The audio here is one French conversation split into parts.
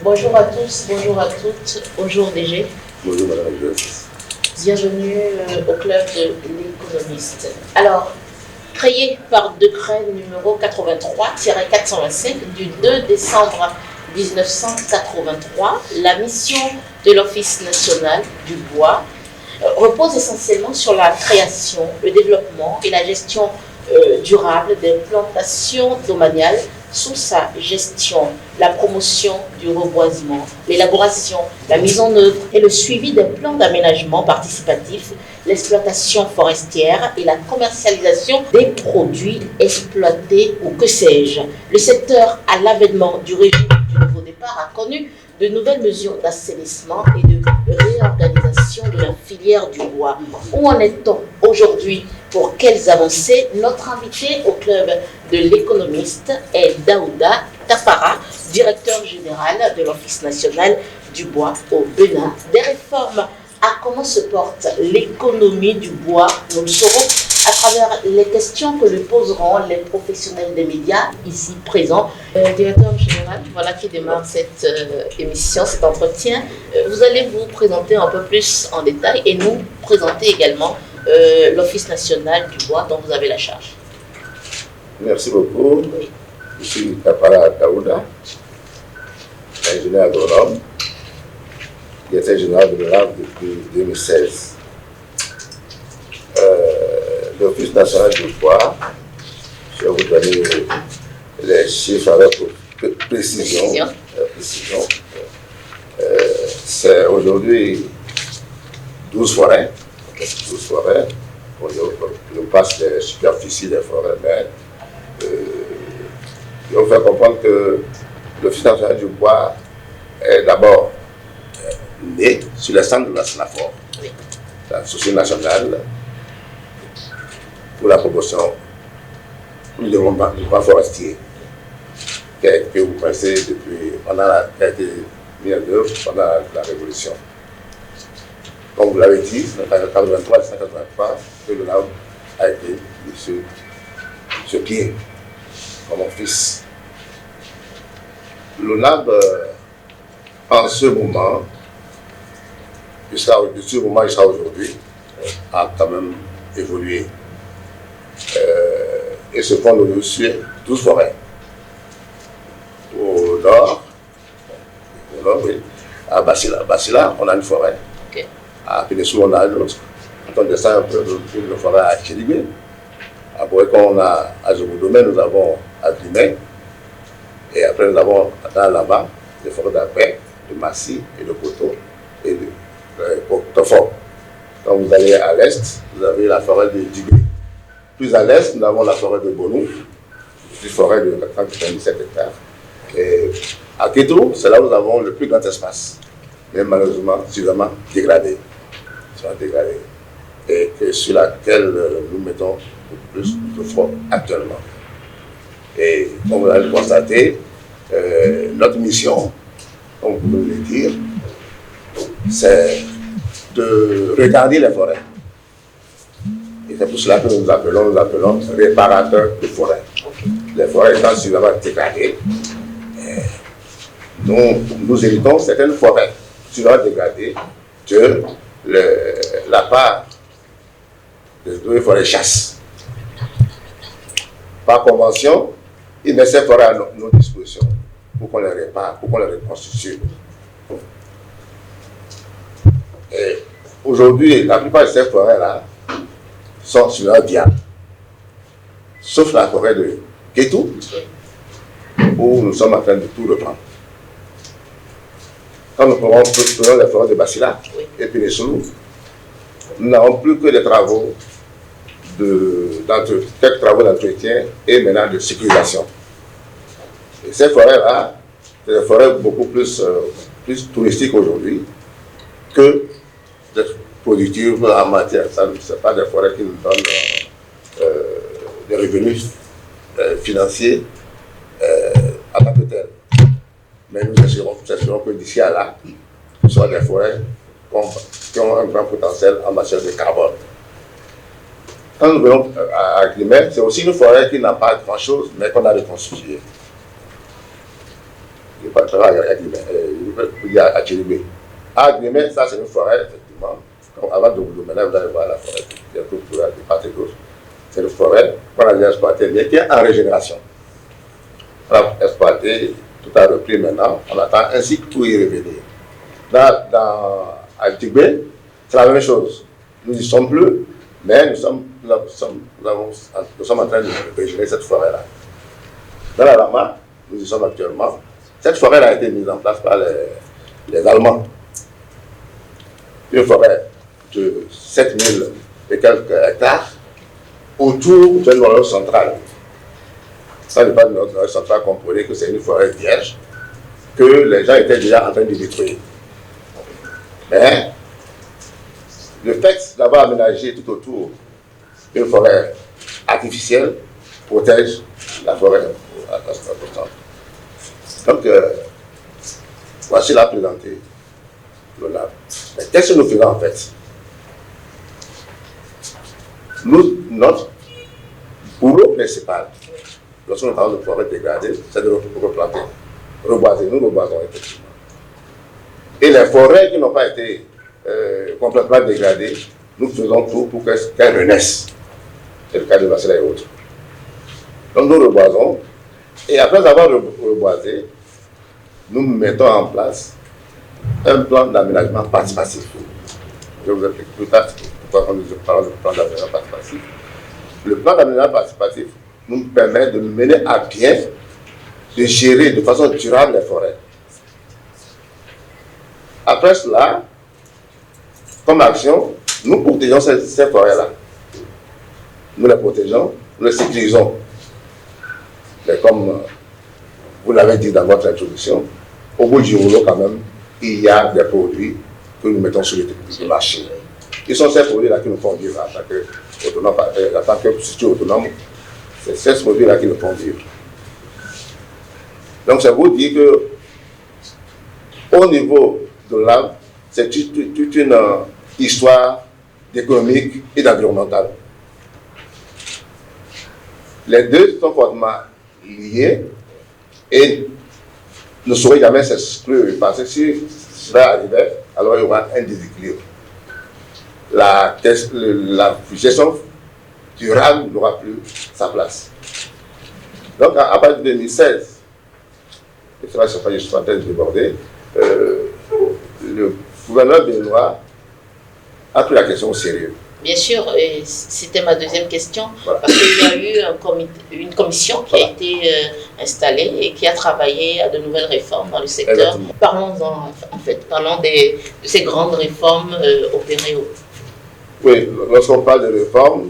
Bonjour à tous, bonjour à toutes, bonjour DG. Bonjour Madame la Bienvenue au club de l'économiste. Alors, créé par décret numéro 83-425 du 2 décembre 1983, la mission de l'Office national du bois repose essentiellement sur la création, le développement et la gestion durable des plantations domaniales sous sa gestion, la promotion du reboisement, l'élaboration, la mise en œuvre et le suivi des plans d'aménagement participatif, l'exploitation forestière et la commercialisation des produits exploités ou que sais-je. Le secteur, à l'avènement du régime du nouveau départ, a connu de nouvelles mesures d'assainissement et de réorganisation de la filière du bois. Où en est-on aujourd'hui? Pour quelles avancées? Notre invité au club de l'économiste est Daouda Tafara, directeur général de l'Office national du bois au Bénin. Des réformes à comment se porte l'économie du bois, nous le saurons à travers les questions que lui poseront les professionnels des médias ici présents. Directeur général, voilà qui démarre cette émission, cet entretien. Vous allez vous présenter un peu plus en détail et nous présenter également l'Office national du bois dont vous avez la charge. Merci beaucoup. Oui. Je suis Tafara Daouda, ingénieur agronome, directeur général de l'ARC depuis 2016. L'Office national du bois, je vais vous donner les chiffres avec précision. C'est aujourd'hui 12 forêts. 12 forêts. Je passe les superficies des forêts, mais il faut faire comprendre que l'Office national du bois est d'abord né sur le centre de la SNAFOR, la Société nationale pour la promotion du développement du bois forestier, que vous connaissez depuis, qui a été mis en œuvre pendant la Révolution. Comme vous l'avez dit, en 1983, que le NAB a été mis sur pied comme office. Le NAB, en ce moment, jusqu'à aujourd'hui, a quand même évolué. Et se fonde sur 12 forêts. Au nord, oui, à Basila, on a une forêt. Okay. À Péninsula, on a une autre. Quand on descend un peu, une forêt à Chiribé. Après, quand on a à Zobodomé, nous avons à Bimé. Et après, nous avons là-bas des forêts d'après, de Massi et de Koto et de Tofo. Quand vous allez à l'est, vous avez la forêt de Dibé. Plus à l'est, nous avons la forêt de Bonou, une forêt de 497 hectares. Et à Kétou, c'est là où nous avons le plus grand espace, mais malheureusement suffisamment dégradé. Et sur laquelle nous mettons le plus de fonds actuellement. Et comme vous allez le constater, notre mission, comme vous pouvez le dire, c'est de regarder les forêts. Et c'est pour cela que nous appelons réparateurs de forêts. Les forêts étant suffisamment dégradées, nous héritons certaines forêts suffisamment dégradées que la part des forêts chasse. Par convention, ils mettent ces forêts à nos dispositions pour qu'on les répare, pour qu'on les reconstitue. Et aujourd'hui, la plupart de ces forêts-là sont sur leur viable. Sauf la forêt de Kétou, où nous sommes en train de tout reprendre. Quand nous prenons les forêts de Basila et puis les Soulou, nous n'avons plus que des travaux quelques travaux d'entretien et maintenant de sécurisation. Et ces forêts-là, c'est des forêts beaucoup plus touristiques aujourd'hui que productives en matière. Ce ne sont pas des forêts qui nous donnent des revenus financiers en tant que tels. Mais nous assurons que d'ici à là, ce sont des forêts qui ont un grand potentiel en matière de carbone. Quand nous venons à Guillemette, c'est aussi une forêt qui n'a pas grand-chose, mais qu'on a reconstituée. Je ne vais pas travailler à Guillemette. il y a à Tchilibé. À Guémé, ça c'est une forêt, effectivement. Donc, avant de vous mener, vous allez voir la forêt, il y a tout de part et d'autre. C'est une forêt qu'on a déjà exploitée, mais qui est en régénération. On a exploité, tout a repris maintenant, on attend ainsi que tout y revenir. À Tibé, c'est la même chose. Nous n'y sommes plus, mais nous sommes en train de régénérer cette forêt-là. Dans la Lama, nous y sommes actuellement. Cette forêt a été mise en place par les Allemands. Une forêt de 7000 et quelques hectares autour d'un noyau central. Ça n'est pas de notre noyau central comprenez que c'est une forêt vierge que les gens étaient déjà en train de détruire. Mais le fait d'avoir aménagé tout autour une forêt artificielle protège la forêt à 100%. Donc, voici la présentée le lab. Mais qu'est-ce que nous faisons en fait? Notre boulot principal, lorsque nous parlons de forêt dégradée, c'est de replanter, reboiser. Nous reboisons effectivement. Et les forêts qui n'ont pas été complètement dégradées, nous faisons tout pour qu'elles renaissent. C'est le cas de Vassila et autres. Donc nous reboisons, et après avoir reboisé, nous mettons en place un plan d'aménagement participatif. Je vais vous expliquer plus tard pourquoi nous parlons du plan d'aménagement participatif. Le plan d'aménagement participatif nous permet de mener à bien, de gérer de façon durable les forêts. Après cela, comme action, nous protégeons ces forêts-là. Nous les protégeons, nous les sécurisons. Mais comme vous l'avez dit dans votre introduction, au bout du rouleau quand même, il y a des produits que nous mettons sur le marché. Ce sont ces produits-là qui nous font vivre en tant que structure autonome. C'est ces produits-là qui nous font vivre. Donc ça vous dit que au niveau de l'âme, c'est toute une histoire économique et environnementale. Les deux sont fortement liés et ne sauraient jamais s'exclure parce que si cela arrivait, alors il y aura un déséquilibre. La gestion durable n'aura plus sa place. Donc à partir de 2016, et ça, je suis en train de déborder, le gouvernement béninois a pris la question au sérieux. Bien sûr, c'était ma deuxième question, voilà. Parce qu'il y a eu une commission qui a été installée et qui a travaillé à de nouvelles réformes dans le secteur. Exactement. Parlons-en, en fait, parlons de ces grandes réformes opérées. Oui, lorsqu'on parle de réformes,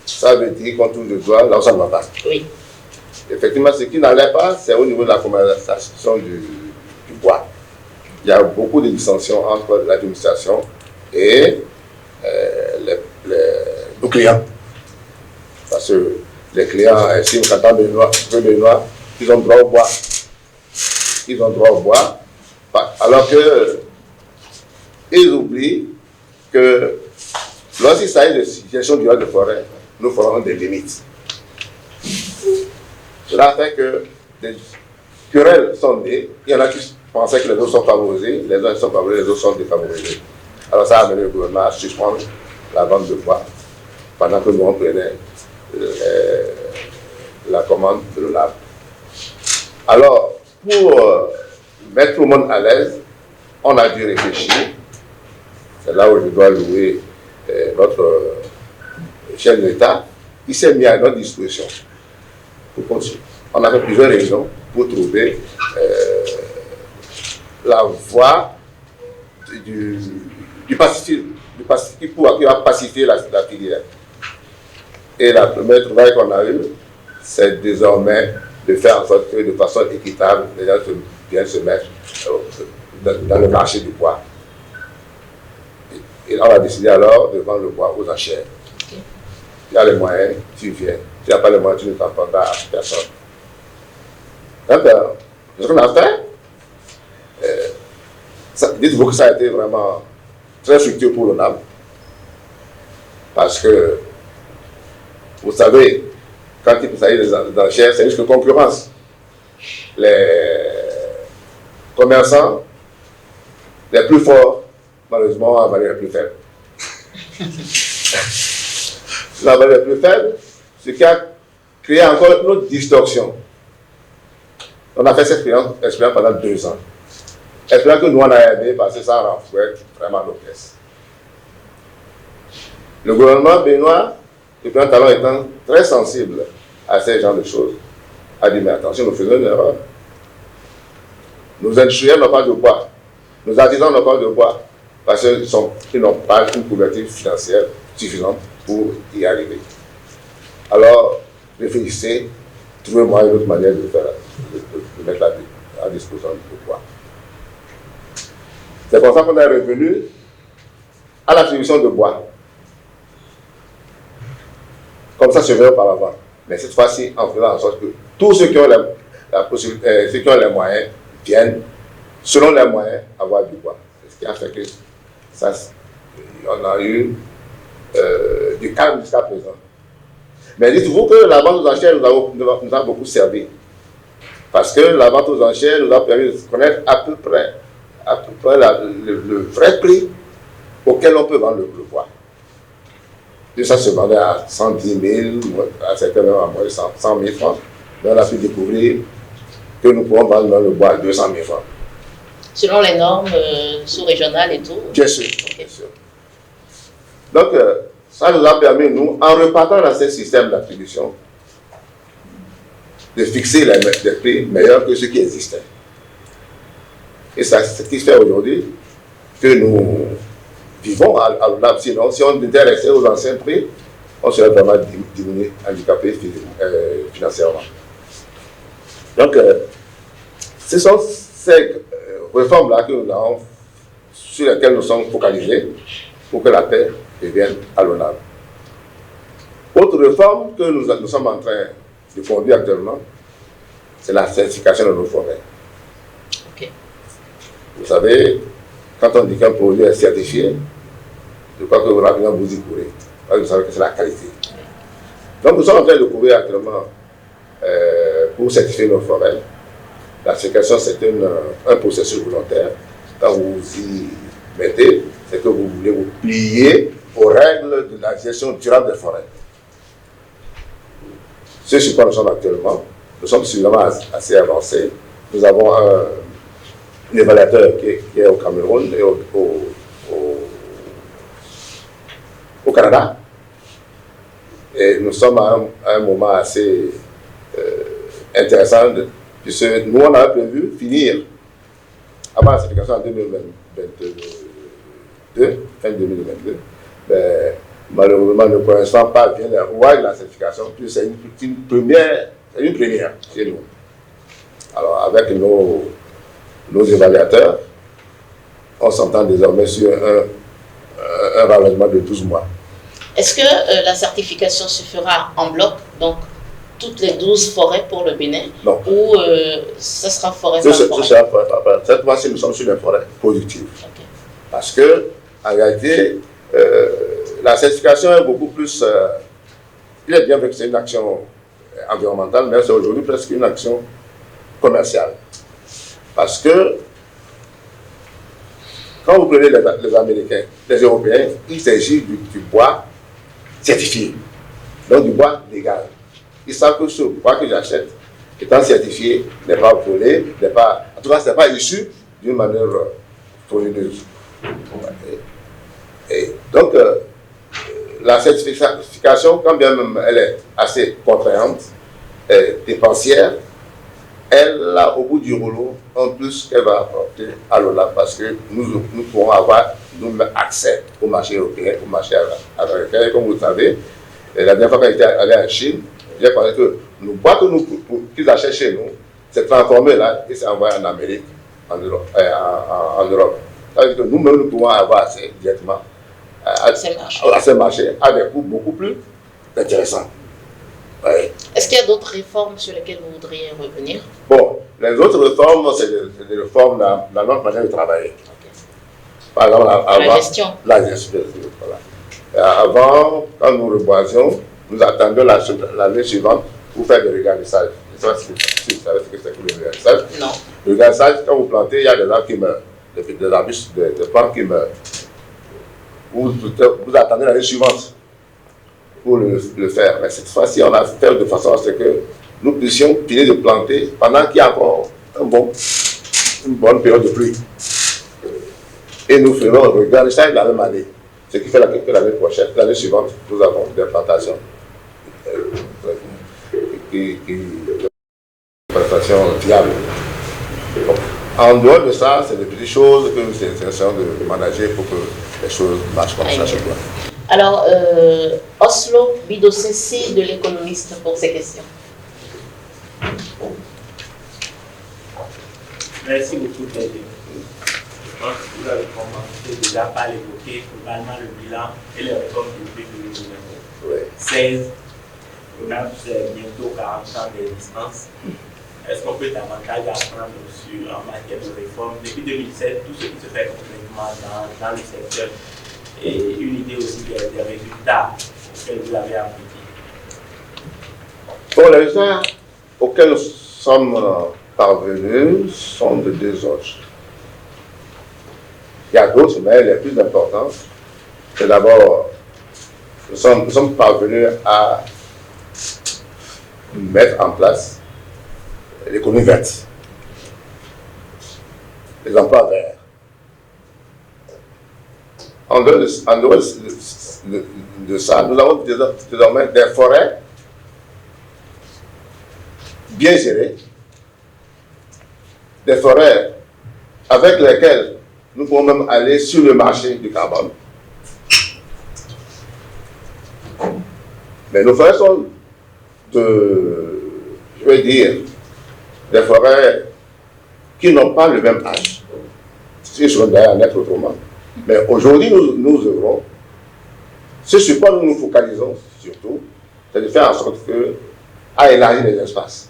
ça veut dire qu'on touche le doigt là où ça ne va pas. Oui. Effectivement, ce qui n'allait pas, c'est au niveau de la commercialisation du bois. Il y a beaucoup de dissensions entre l'administration et nos clients. Parce que les clients estiment qu'en tant que Béninois, ils ont droit au bois. Ils ont droit au bois. Alors que ils oublient que lorsqu'il s'agit de gestion durable de forêt, nous ferons des limites. Cela fait que des querelles sont nées. Il y en a qui pensaient que les autres sont favorisés, les uns sont favorisés, les autres sont défavorisés. Alors ça a amené le gouvernement à suspendre la vente de bois pendant que nous on prenait la commande de l'ONAV. Alors, pour mettre tout le monde à l'aise, on a dû réfléchir. C'est là où je dois louer notre chef d'État. Il s'est mis à notre disposition pour continuer. On a fait plusieurs réunions pour trouver la voie du pacifique qui va pacifier la filière. Et la première travail qu'on a eu, c'est désormais de faire en sorte que de façon équitable, les gens viennent se mettre dans le marché du bois. Et on a décidé alors de vendre le bois aux enchères. Il y a les moyens, tu viens. Tu n'as pas les moyens, tu ne t'en prendras à personne. Donc, ce qu'on a fait, dites-vous que ça a été vraiment très fructueux pour l'ONAV. Parce que, vous savez, quand il s'agit des enchères, c'est juste une concurrence. Les commerçants les plus forts, malheureusement, avalé les plus faibles. L'avalé les plus faibles, ce qui a créé encore une autre distorsion. On a fait cette expérience pendant 2 ans. Expérience que nous, on a aimé parce que ça renflouait vraiment nos pièces. Le gouvernement béninois, le président Talon étant très sensible à ces genres de choses, a dit, mais attention, nous faisons une erreur. Nos industriels n'ont pas de bois. Nos artisans n'ont pas de bois. Parce qu'ils n'ont pas une couverture financière suffisante pour y arriver. Alors, réfléchissez, trouvez-moi une autre manière de mettre à disposition du bois. C'est pour ça qu'on est revenu à l'attribution de bois. Comme ça se fait auparavant. Mais cette fois-ci, en faisant en sorte que tous ceux qui ont ceux qui ont les moyens viennent, selon les moyens, avoir du bois. C'est ce qui a fait que ça, on a eu du calme jusqu'à présent. Mais dites-vous que la vente aux enchères nous a beaucoup servi. Parce que la vente aux enchères nous a permis de connaître à peu près le vrai prix auquel on peut vendre le bois. Et ça se vendait à 110 000, à certains même à moins de 100 000 francs. Mais on a pu découvrir que nous pouvons vendre dans le bois à 200 000 francs. Selon les normes sous-régionales et tout? Bien sûr, okay. Bien sûr. Donc, ça nous a permis, nous, en repartant dans ce système d'attribution, de fixer des prix meilleurs que ceux qui existaient. Et c'est ce qui fait aujourd'hui que nous vivons à l'ONAP. Sinon, si on était resté aux anciens prix, on serait vraiment diminué, handicapé financièrement. Donc, ce sont ces réformes-là que nous avons, sur lesquelles nous sommes focalisés pour que la paix devienne à l'ONAP. Autre réforme que nous sommes en train de conduire actuellement, c'est la certification de nos forêts. Okay. Vous savez, quand on dit qu'un produit est certifié, je crois que vous rapidement vous y courez. Vous savez que c'est la qualité. Donc nous sommes en train de courir actuellement pour certifier nos forêts. La certification, c'est un processus volontaire. Quand vous y mettez, c'est que vous voulez vous plier aux règles de la gestion durable des forêts. Ce sur quoi nous sommes actuellement, nous sommes suffisamment assez avancés. Nous avons un évaluateur qui est au Cameroun et au Canada. Et nous sommes à un moment assez intéressant, puisque nous, on avait prévu finir avant la certification en 2022, fin 2022. Mais malheureusement, ne connaissons pas bien les rouages de la certification, puis c'est une première chez nous. Alors, avec nos évaluateurs, on s'entend désormais sur un rallongement de 12 mois. Est-ce que la certification se fera en bloc, donc toutes les 12 forêts pour le Bénin? Non. Ou ça sera forêt par forêt? Ce sera forêt par forêt. Cette fois-ci, nous sommes sur les forêts productives. Okay. Parce que, en réalité, la certification est beaucoup plus... il est bien vrai que c'est une action environnementale, mais c'est aujourd'hui presque une action commerciale. Parce que, quand vous prenez les Américains, les Européens, il s'agit du bois certifié, donc du bois légal. Ils savent que ce bois que j'achète, étant certifié, n'est pas volé, en tout cas, ce n'est pas issu d'une manière frauduleuse. Et donc, la certification, quand bien même elle est assez contraignante, dépensière, elle a au bout du rouleau un plus qu'elle va apporter à l'ONAP parce que nous pourrons avoir accès au marché européen, au marché américain. Et comme vous le savez, la dernière fois qu'on était allé en Chine, j'ai pensé que le bois qu'ils achètent chez nous, c'est transformé là et c'est envoyé en Amérique, en Europe. Ça veut dire que nous-mêmes, nous pouvons avoir accès directement à ces marchés à des coûts beaucoup plus intéressants. Ouais. Est-ce qu'il y a d'autres réformes sur lesquelles vous voudriez revenir? Bon, les autres réformes, c'est des réformes dans notre manière de travailler. Okay. Par exemple, la gestion. La gestion, voilà. Avant, quand nous reboisions, nous attendions l'année suivante pour faire des regarnissages. Je ne sais pas si vous savez ce que c'est que le regarnissage. Non. Le regarnissage, quand vous plantez, il y a des arbres qui meurent. des arbustes, des plantes qui meurent. Vous attendez l'année suivante pour le faire. Mais cette fois-ci, on a fait de façon à ce que nous puissions finir de planter pendant qu'il y a encore une bonne période de pluie. Et nous ferons regarder ça la même année. Ce qui fait que l'année prochaine, l'année suivante, nous avons des plantations viables. En dehors de ça, c'est des petites choses que nous essayons de manager pour que les choses marchent comme ça chez toi. Alors, Oslo Bidossensi de l'Économiste pour ces questions. Merci beaucoup, Teddy. Je pense que vous avez commencé déjà par évoquer globalement le bilan et les réformes depuis 2016. On a bientôt 40 ans d'existence. Est-ce qu'on peut davantage apprendre en matière de réforme? Depuis 2007, tout ce qui se fait concrètement dans le secteur et une idée aussi des résultats auxquels vous avez appliqués. Bon, les résultats auxquels nous sommes parvenus sont de deux ordres. Il y a d'autres, mais les plus importantes, c'est d'abord, nous sommes parvenus à mettre en place l'économie verte, les emplois verts. En dehors de ça, nous avons désormais des forêts bien gérées, des forêts avec lesquelles nous pouvons même aller sur le marché du carbone. Mais nos forêts sont je vais dire, des forêts qui n'ont pas le même âge. Ils seront d'ailleurs en être autrement. Mais aujourd'hui, nous œuvrons. Ce sur quoi nous nous focalisons surtout, c'est de faire en sorte à élargir les espaces.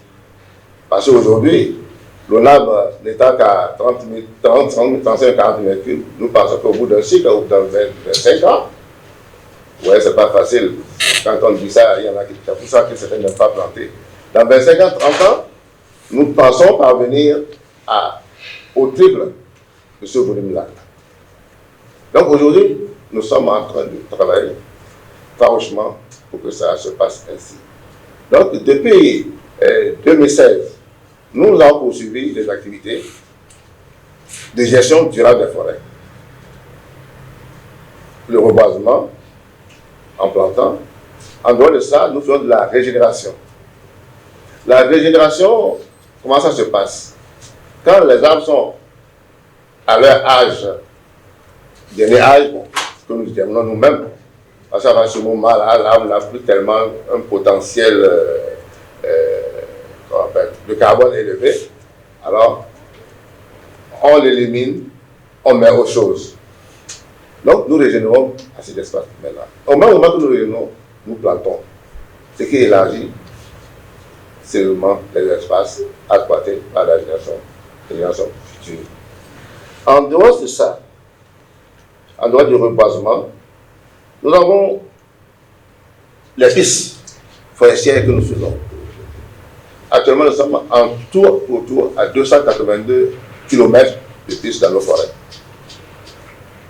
Parce qu'aujourd'hui, l'ONAB n'étant qu'à 35, 40 mètres cubes, nous pensons qu'au bout d'un cycle, ou dans 25 ans, ouais, c'est pas facile. Quand on dit ça, il y en a qui c'est pour ça que certains n'ont pas planté. Dans 25 ans, 30 ans, nous pensons parvenir au triple de ce volume-là. Donc aujourd'hui, nous sommes en train de travailler farouchement pour que ça se passe ainsi. Donc depuis 2016, nous avons poursuivi des activités de gestion durable des forêts. Le reboisement, en plantant. En dehors de ça, nous faisons de la régénération. La régénération, comment ça se passe? Quand les arbres sont à leur âge, dernier âge, que nous déterminons nous-mêmes, parce qu'à ce moment-là, l'arbre n'a plus tellement un potentiel de carbone élevé, alors on l'élimine, on met autre chose. Donc nous régénérons à cet espace maintenant. Au même moment que nous régénérons, nous plantons. Ce qui élargit seulement les espaces exploités par la génération future. En dehors de ça, en dehors du reboisement, nous avons les pistes forestières que nous faisons. Actuellement, nous sommes en autour à 282 km de pistes dans nos forêts.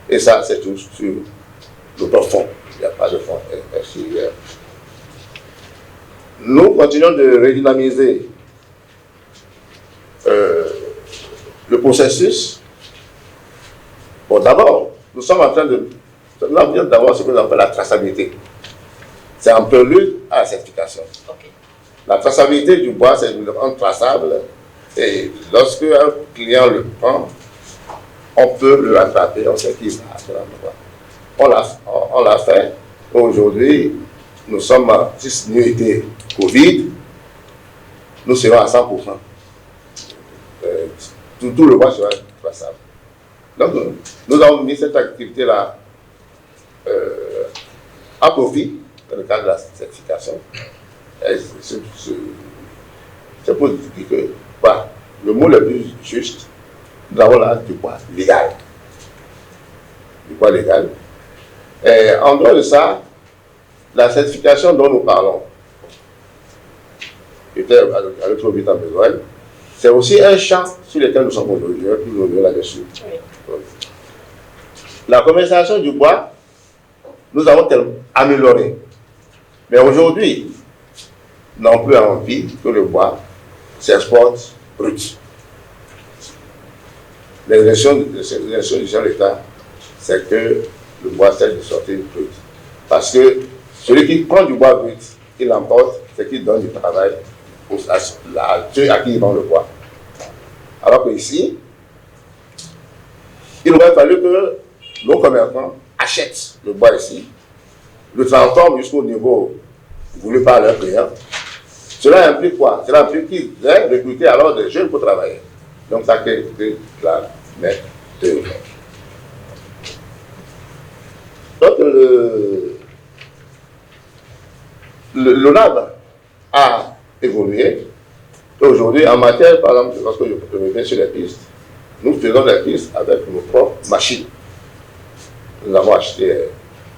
Et ça, c'est tout sur le profond. Il n'y a pas de fond extérieur. Nous continuons de redynamiser le processus. Bon, d'abord, nous sommes en train d'avoir ce que nous appelons la traçabilité. C'est un prélude à la certification. Okay. La traçabilité du bois, c'est vraiment traçable. Et lorsque un client le prend, on peut le rattraper, on sait qu'il va à l'endroit. On l'a fait. Aujourd'hui, nous sommes, si ce n'eût été Covid, nous serons à 100%. Tout le bois sera traçable. Donc, nous avons mis cette activité-là à profit dans le cadre de la certification. C'est pour dire que voilà, le mot le plus juste, nous avons là du bois légal. Du bois légal. Et en dehors de ça, la certification dont nous parlons, peut-être à l'autre vite en besoin, c'est aussi un champ sur lequel nous sommes aujourd'hui là-dessus. Oui. la commercialisation du bois, nous avons amélioré. Mais aujourd'hui, nous n'avons plus envie que le bois s'exporte brut. L'élection du chef de l'État, c'est que le bois cesse de sortir brut. Parce que celui qui prend du bois brut, il l'emporte, c'est qu'il donne du travail à ceux à qui il vend le bois. Alors que ici, il aurait fallu que nos commerçants achètent le bois ici, le transforment jusqu'au niveau voulu par leurs clients. Cela implique quoi? Cela implique qu'ils aient recruté alors des jeunes pour travailler. Donc ça crée la main-d'œuvre. Donc l'ONAB a évolué. Aujourd'hui, en matière, par exemple, lorsque je reviens sur les pistes, nous faisons des pistes avec nos propres machines. Nous avons acheté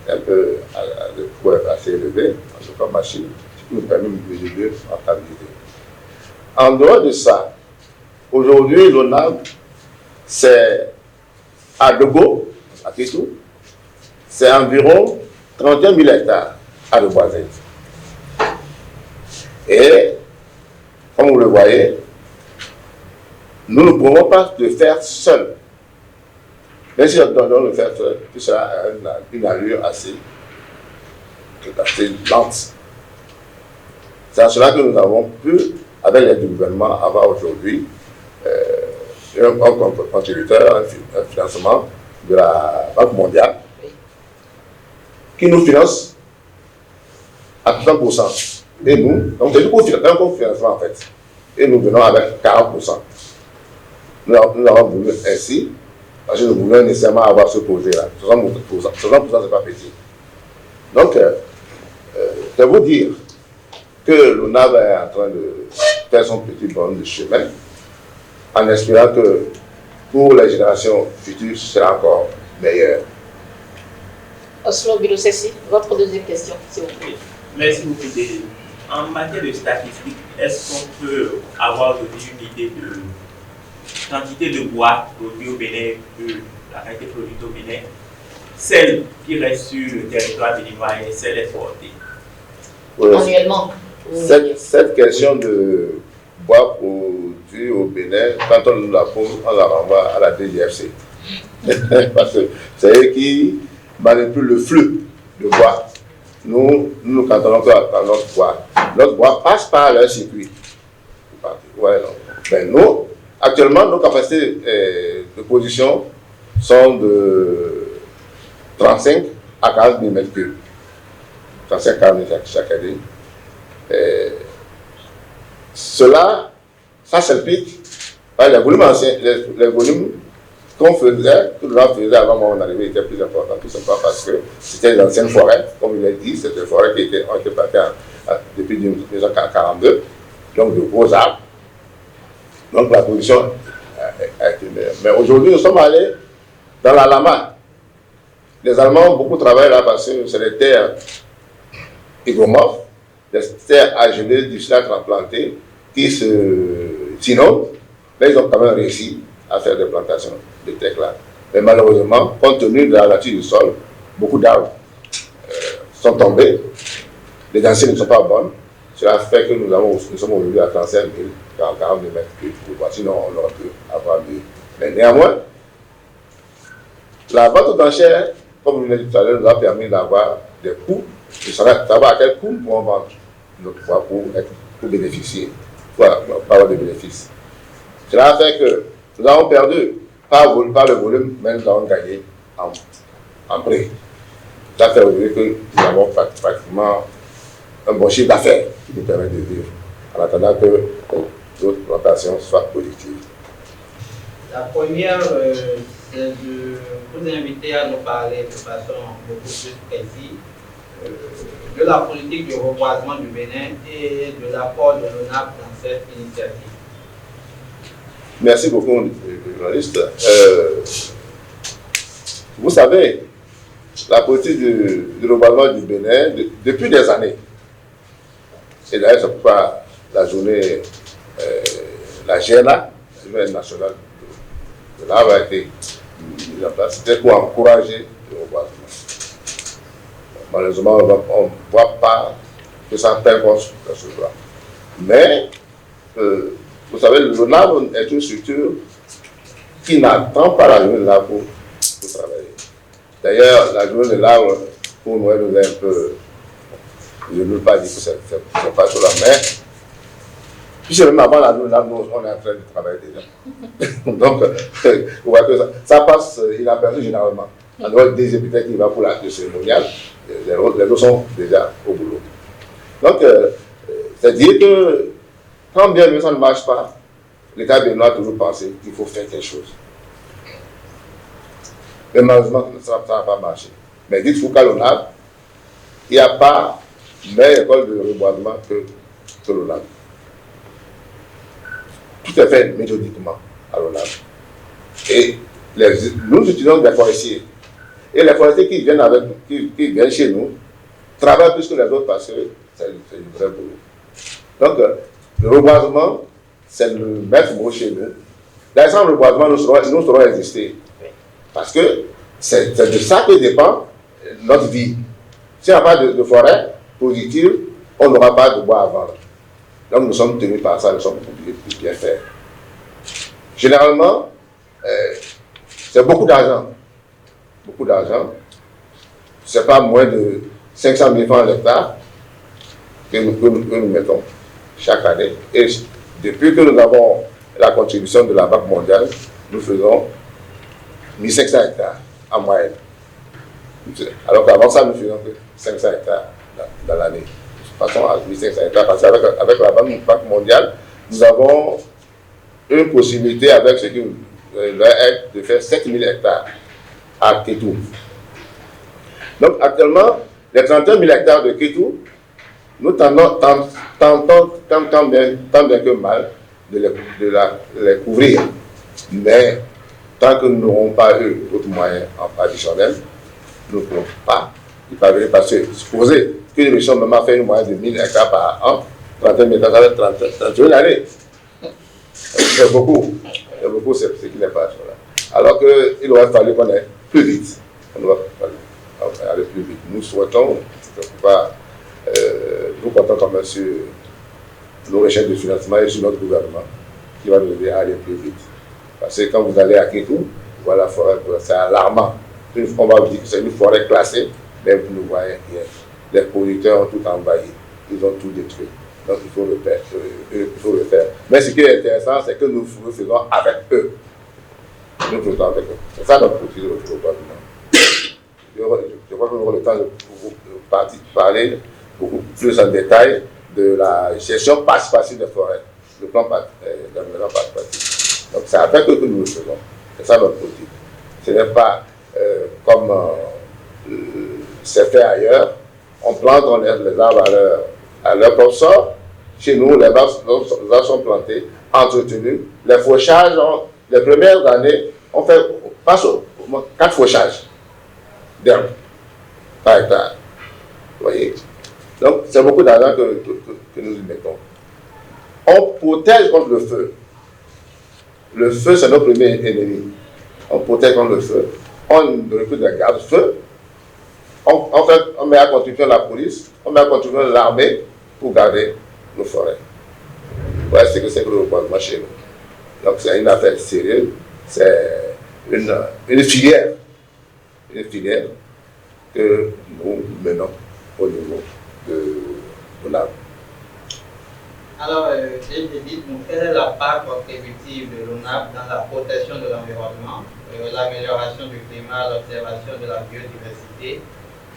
un peu à des coûts assez élevés, nos propres machines, qui nous permet de mesurer en rentabilité. En dehors de ça, aujourd'hui, l'ONAB, c'est à Dogo, à Kétou, c'est environ 31 000 hectares à reboiser. Et, comme vous le voyez, nous ne pouvons pas le faire seuls. Même si nous devons le faire seul, tout cela a une allure assez lente. C'est à cela que nous avons pu, avec l'aide du gouvernement, avoir aujourd'hui un contributeur, un financement de la Banque mondiale qui nous finance à 30%. Et nous, donc c'est un co-financement en fait. Et nous venons avec 40%. Nous avons voulu ainsi, parce que nous voulons nécessairement avoir ce projet-là. 60%, c'est pas petit. Donc, je vais vous dire que l'ONAB est en train de faire son petit bonhomme de chemin, en espérant que pour les générations futures, ce sera encore meilleur. Oslo Bilosessi, votre deuxième question, s'il vous plaît. Merci beaucoup. En matière de statistiques, est-ce qu'on peut avoir une idée de quantité de bois produit au Bénin, de la quantité produite au Bénin, celle qui reste sur le territoire béninois et celle exportée? Oui. Annuellement. Cette question de bois produit au Bénin, quand on nous la pose, on la renvoie à la DGFC. Parce que c'est eux qui manipulent le flux de bois. Nous cantonnons par notre bois. Notre bois passe par leur circuit. Ouais, mais nous, actuellement, nos capacités de position sont de 35 à 40 000 mètres cubes. 35 à 40 000 chaque année. Cela, ça s'implique par les volumes anciens, les volumes qu'on faisait, tout le monde faisait avant mon arrivée était plus important, tout simplement parce que c'était l'ancienne forêt, comme il l'a dit, c'était des forêts qui ont été plantées depuis 1942, donc de gros arbres. Donc la position a été meilleure. Mais aujourd'hui, nous sommes allés dans la Lama. Les Allemands ont beaucoup travaillé là parce que c'est des terres hygromorphes, des terres argileuses, difficiles à transplanter, qui sinon, là, ils ont quand même réussi à faire des plantations de terre là. Mais malheureusement, compte tenu de la nature du sol, beaucoup d'arbres sont tombés, les densités ne sont pas bonnes. Cela fait que nous sommes aujourd'hui à 35 000, 40 000 mètres cubes. Sinon, on aurait pu avoir mieux. Mais néanmoins, la vente aux enchères, comme je l'ai dit tout à l'heure, nous a permis d'avoir des coûts, de savoir à quel coût nous pouvons vendre notre bois pour bénéficier, pour avoir des bénéfices. Cela fait que nous avons perdu par le volume, mais nous avons gagné en prix. Ça fait aujourd'hui que nous avons pratiquement un bon chiffre d'affaires qui nous permet de vivre, en attendant que d'autres plantations soient productives. La première, c'est de vous inviter à nous parler de façon beaucoup plus précise de la politique de reboisement du Bénin et de l'apport de l'ONAB dans cette initiative. Merci beaucoup, journaliste. Vous savez, la politique du reboisement du Bénin, depuis des années, et d'ailleurs c'est pourquoi la journée, la GNA, la journée nationale de l'arbre a été mis en place, c'était pour encourager le reboisement. Malheureusement, on ne voit pas que ça perd compte dans ce plan. Mais, vous savez, l'ONAV est une structure qui n'attend pas la journée de l'arbre pour travailler. D'ailleurs, la journée de l'arbre, pour nous, elle nous est un peu... Je ne veux pas dire que c'est pas sur la mer. Puis même avant la journée de l'arbre, on est en train de travailler déjà. Donc, vous voyez que ça passe inaperçu généralement. En dehors des épithètes qui va pour la cérémoniale, les autres sont déjà au boulot. Donc, c'est dire que quand bien même ça ne marche pas, l'État béninois a toujours pensé qu'il faut faire quelque chose. Mais malheureusement, ça n'a pas marché. Mais dites-vous qu'à l'ONAV, il n'y a pas meilleure école de reboisement que l'ONAV. Tout est fait méthodiquement à l'ONAV. Et nous utilisons des forestiers. Et les forestiers qui viennent chez nous travaillent plus que les autres parce que c'est du vrai boulot. Donc, le reboisement, c'est le maître mot chez nous. D'ailleurs, sans le reboisement, nous saurons exister. Parce que c'est de ça que dépend notre vie. S'il n'y a pas de forêt positive, on n'aura pas de bois à vendre. Donc, nous sommes tenus par ça, nous sommes obligés de bien faire. Généralement, c'est beaucoup d'argent. Beaucoup d'argent. Ce n'est pas moins de 500 000 francs à l'hectare que nous mettons chaque année. Et depuis que nous avons la contribution de la Banque mondiale, nous faisons 1500 hectares en moyenne. Alors qu'avant ça, nous faisions que 500 hectares dans l'année. Passons à 1500 hectares parce qu'avec la Banque mondiale, nous avons une possibilité avec ce qui leur est de faire 7000 hectares à Kétou. Donc actuellement, les 31 000 hectares de Kétou, nous tentons tant bien que mal de les couvrir. Mais tant que nous n'aurons pas eu d'autres moyens additionnels, nous ne pourrons pas y parvenir parce que supposer qu'une région même a fait une moyenne de 1000 hectares par an, 31 000 hectares, ça fait 31 années. C'est beaucoup. C'est beaucoup ce qui n'est pas là. Alors qu'il aurait fallu qu'on aille plus vite. On doit aller plus vite. Nous souhaitons, nous comptons quand même sur nos recherches de financement et sur notre gouvernement qui va nous aider à aller plus vite. Parce que quand vous allez à Kétou, voilà la forêt, c'est alarmant. On va vous dire que c'est une forêt classée, mais vous ne voyez rien. Les producteurs ont tout envahi, ils ont tout détruit. Donc il faut le faire. Mais ce qui est intéressant, c'est que nous le faisons avec eux. Nous faisons avec eux. C'est ça notre politique de gouvernement. Je crois que nous aurons le temps de parler beaucoup plus en détail de la gestion participative des forêts, le plan d'aménagement participatif. Donc c'est avec eux que nous le faisons. C'est ça notre politique. Ce n'est pas comme c'est fait ailleurs. On plante, on laisse les arbres à leur propre sort. Chez nous, les arbres sont plantés, entretenus. Les fauchages, les premières années, on fait 4 fauchages d'herbes par hectare. Vous voyez? Donc, c'est beaucoup d'argent que nous y mettons. On protège contre le feu. Le feu, c'est notre premier ennemi. On protège contre le feu. On recrute des gardes-feu. On met à contribution la police, on met à contribution l'armée pour garder nos forêts. Voilà ce que c'est que le reboisement chez nous. Donc c'est une affaire sérieuse, c'est une filière que nous menons au niveau de l'arbre. Alors, dites-nous, quelle est la part contributive de l'ONAV dans la protection de l'environnement, l'amélioration du climat, l'observation de la biodiversité?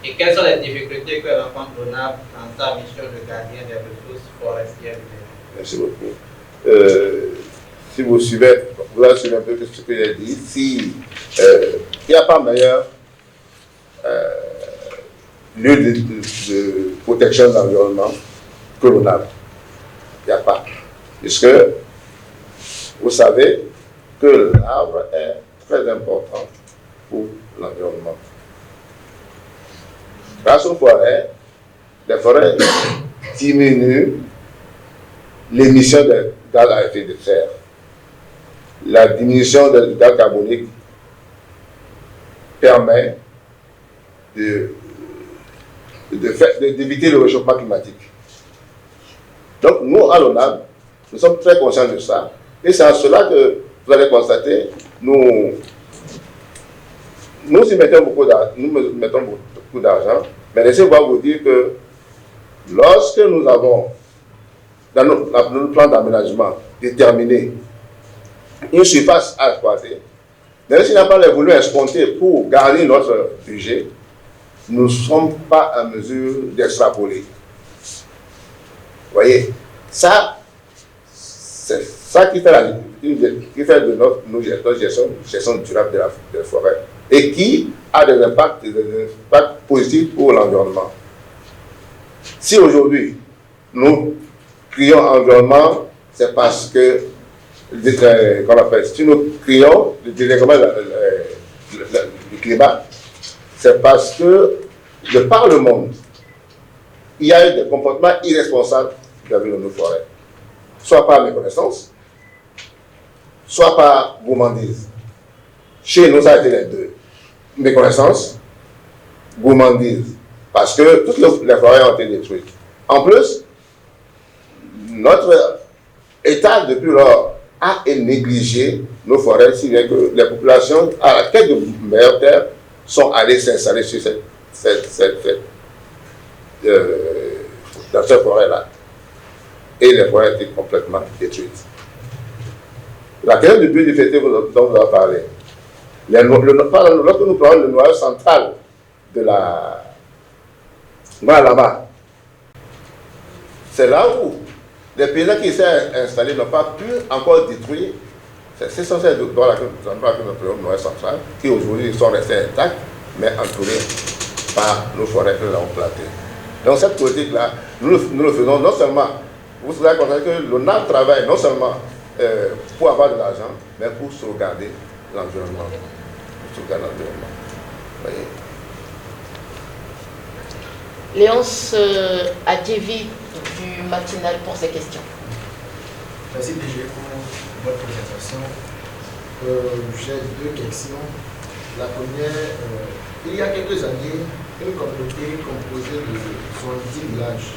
Et quelles sont les difficultés que rencontre l'ONAV dans sa mission de gardien des ressources forestières du Bénin? Merci beaucoup. Si vous suivez, vous allez suivre un peu ce que j'ai dit. Si il n'y a pas meilleur lieu de protection de l'environnement que l'ONAV. Il n'y a pas. Puisque vous savez que l'arbre est très important pour l'environnement. Grâce aux forêts, les forêts diminuent l'émission de gaz à effet de serre. La diminution du gaz carbonique permet d'éviter le réchauffement climatique. Donc, nous, à l'ONAB, nous sommes très conscients de ça. Et c'est en cela que vous allez constater, nous y mettons beaucoup d'argent, mais laissez-moi vous dire que lorsque nous avons, dans notre plan d'aménagement, déterminé une surface à exploiter, même s'il n'y a pas les volumes escomptés pour garder notre budget, nous ne sommes pas en mesure d'extrapoler. Vous voyez, ça, c'est ça qui fait, de notre gestion durable des forêts et qui a des impacts positifs pour l'environnement. Si aujourd'hui, nous crions environnement, c'est parce que, si nous crions le dérèglement du climat, c'est parce que, de par le monde, il y a eu des comportements irresponsables vis-à-vis de nos forêts. Soit par méconnaissance, soit par gourmandise. Chez nous, ça a été les deux. Méconnaissance, gourmandise. Parce que toutes les forêts ont été détruites. En plus, notre État, depuis lors, a négligé nos forêts, si bien que les populations, à la quête de meilleures terres, sont allées s'installer sur dans cette forêt-là. Et les forêts étaient complètement détruites. La question du biodiversité dont vous avez parlé, lorsque nous prenons le noyau central de la Lama, c'est là où les paysans qui s'est installés n'ont pas pu encore détruire. C'est censé être dans laquelle nous prenons le noyau central, qui aujourd'hui sont restés intacts, mais entourés par nos forêts que nous avons plantées. Donc cette politique-là, nous le faisons non seulement, vous allez constater que l'ONAB travaille non seulement pour avoir de l'argent, mais pour sauvegarder l'environnement. Voyez. Léonce Adjevi du matinal pour ces questions. Merci DG pour votre présentation. J'ai deux questions. La première, il y a quelques années, une communauté composée de 70 villages,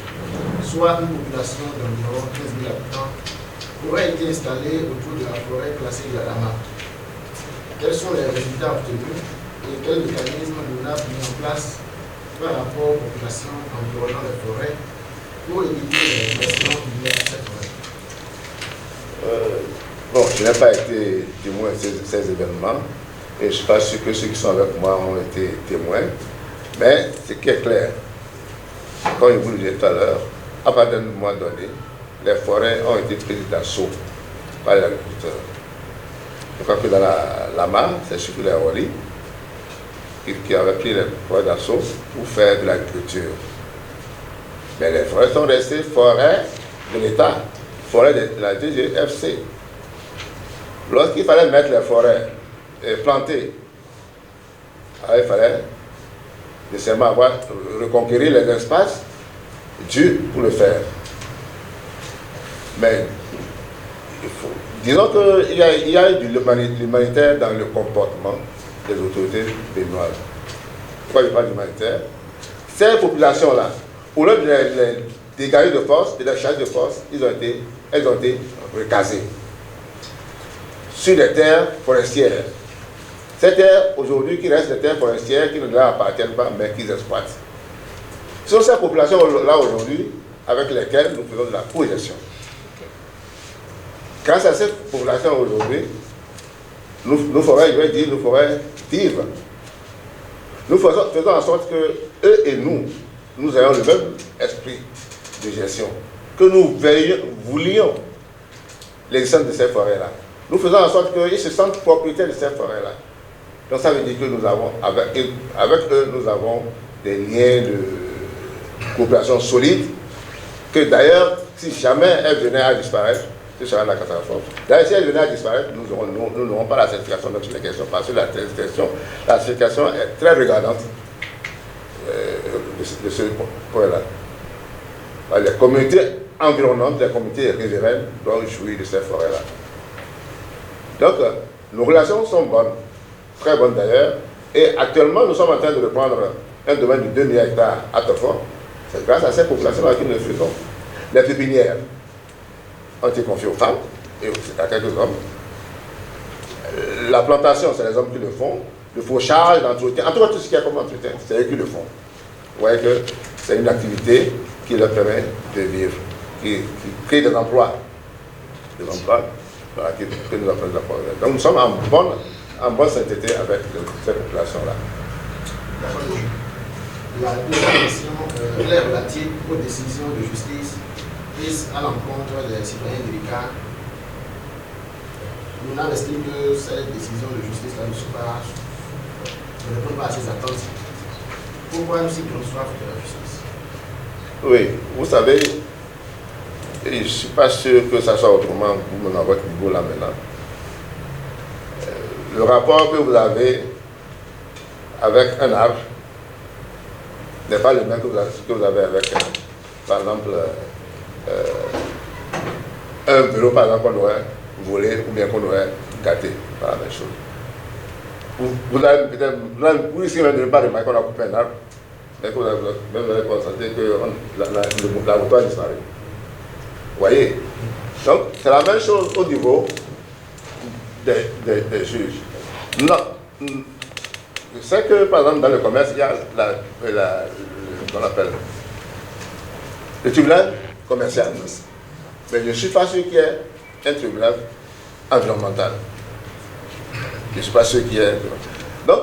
soit une population d'environ 15 000 habitants, aurait été installée autour de la forêt classée de la Lama. Quels sont les résultats obtenus et quels mécanismes l'ONAB mis en place par rapport aux populations environnant les forêts pour éviter les déplacements liés à cette forêt? Bon, je n'ai pas été témoin de ces événements et je ne suis pas sûr que ceux qui sont avec moi ont été témoins, mais ce qui est clair, comme je vous le disais tout à l'heure, à partir d'un moment donné, les forêts ont été prises d'assaut par les agriculteurs. Je crois que dans la Lama, c'est surtout les Wali qui avaient pris les forêts d'assaut pour faire de l'agriculture. Mais les forêts sont restées forêts de l'État, forêts de la DGFC. Lorsqu'il fallait mettre les forêts et planter, il fallait nécessairement reconquérir les espaces dus pour le faire. Mais disons qu'il y a eu de l'humanitaire dans le comportement des autorités béninoises. Pourquoi je parle d'humanitaire? Ces populations-là, au lieu de les dégager de force, de les charger de force, elles ont été recasées sur des terres forestières. Ces terres, aujourd'hui, qui restent des terres forestières qui ne leur appartiennent pas, mais qu'ils exploitent. Ce sont ces populations-là aujourd'hui avec lesquelles nous faisons de la cogestion. Grâce à cette population aujourd'hui, nos forêts, je vais dire, nos forêts vivent. Nous faisons en sorte que eux et nous ayons le même esprit de gestion, que nous voulions l'existence de ces forêts-là. Nous faisons en sorte qu'ils se sentent propriétaires de ces forêts-là. Donc ça veut dire que nous avons, avec eux, nous avons des liens de coopération solides, que d'ailleurs, si jamais elles venaient à disparaître, ce sera la catastrophe. D'ailleurs, si elles venaient à disparaître, nous n'aurons pas la certification de toutes les questions, parce que la certification est très regardante de ce point-là. Les communautés environnantes, les communautés riveraines doivent jouir de ces forêts-là. Donc, nos relations sont bonnes, très bonnes d'ailleurs, Et actuellement, nous sommes en train de reprendre un domaine de 2 000 hectares à Tofon. C'est grâce à ces populations-là que nous le faisons. Les pépinières ont été confiées aux femmes et à quelques hommes. La plantation, c'est les hommes qui le font. Le fauchage, l'entretien, en tout cas tout ce qu'il y a comme entretien, c'est eux qui le font. Vous voyez que c'est une activité qui leur permet de vivre, qui crée des emplois. Des emplois voilà, que nous apprenons de la progrès. Donc nous sommes en bonne sainteté avec cette population-là. La deuxième question est relative aux décisions de justice prises à l'encontre des citoyens délicats. Nous n'en estime que ces décisions de justice-là ne répondent pas à ces attentes. Pourquoi nous citons soif de la justice? Oui, vous savez, je ne suis pas sûr que ça soit autrement à votre niveau là maintenant. Le rapport que vous avez avec un arbre n'est pas le même que vous avez avec, par exemple, un vélo par exemple qu'on aurait volé ou bien qu'on aurait gâté, pas la même chose. Vous avez peut-être, vous risquez même de ne pas remarquer qu'on a coupé un arbre, mais que vous avez constaté que la moto a disparu. Vous voyez? Donc, c'est la même chose au niveau des juges. Non. Je sais que, par exemple, dans le commerce, il y a qu'on appelle le tribunal commercial. Mais je ne suis pas sûr qu'il y ait un tribunal environnemental. Je ne suis pas sûr qu'il y ait. Donc,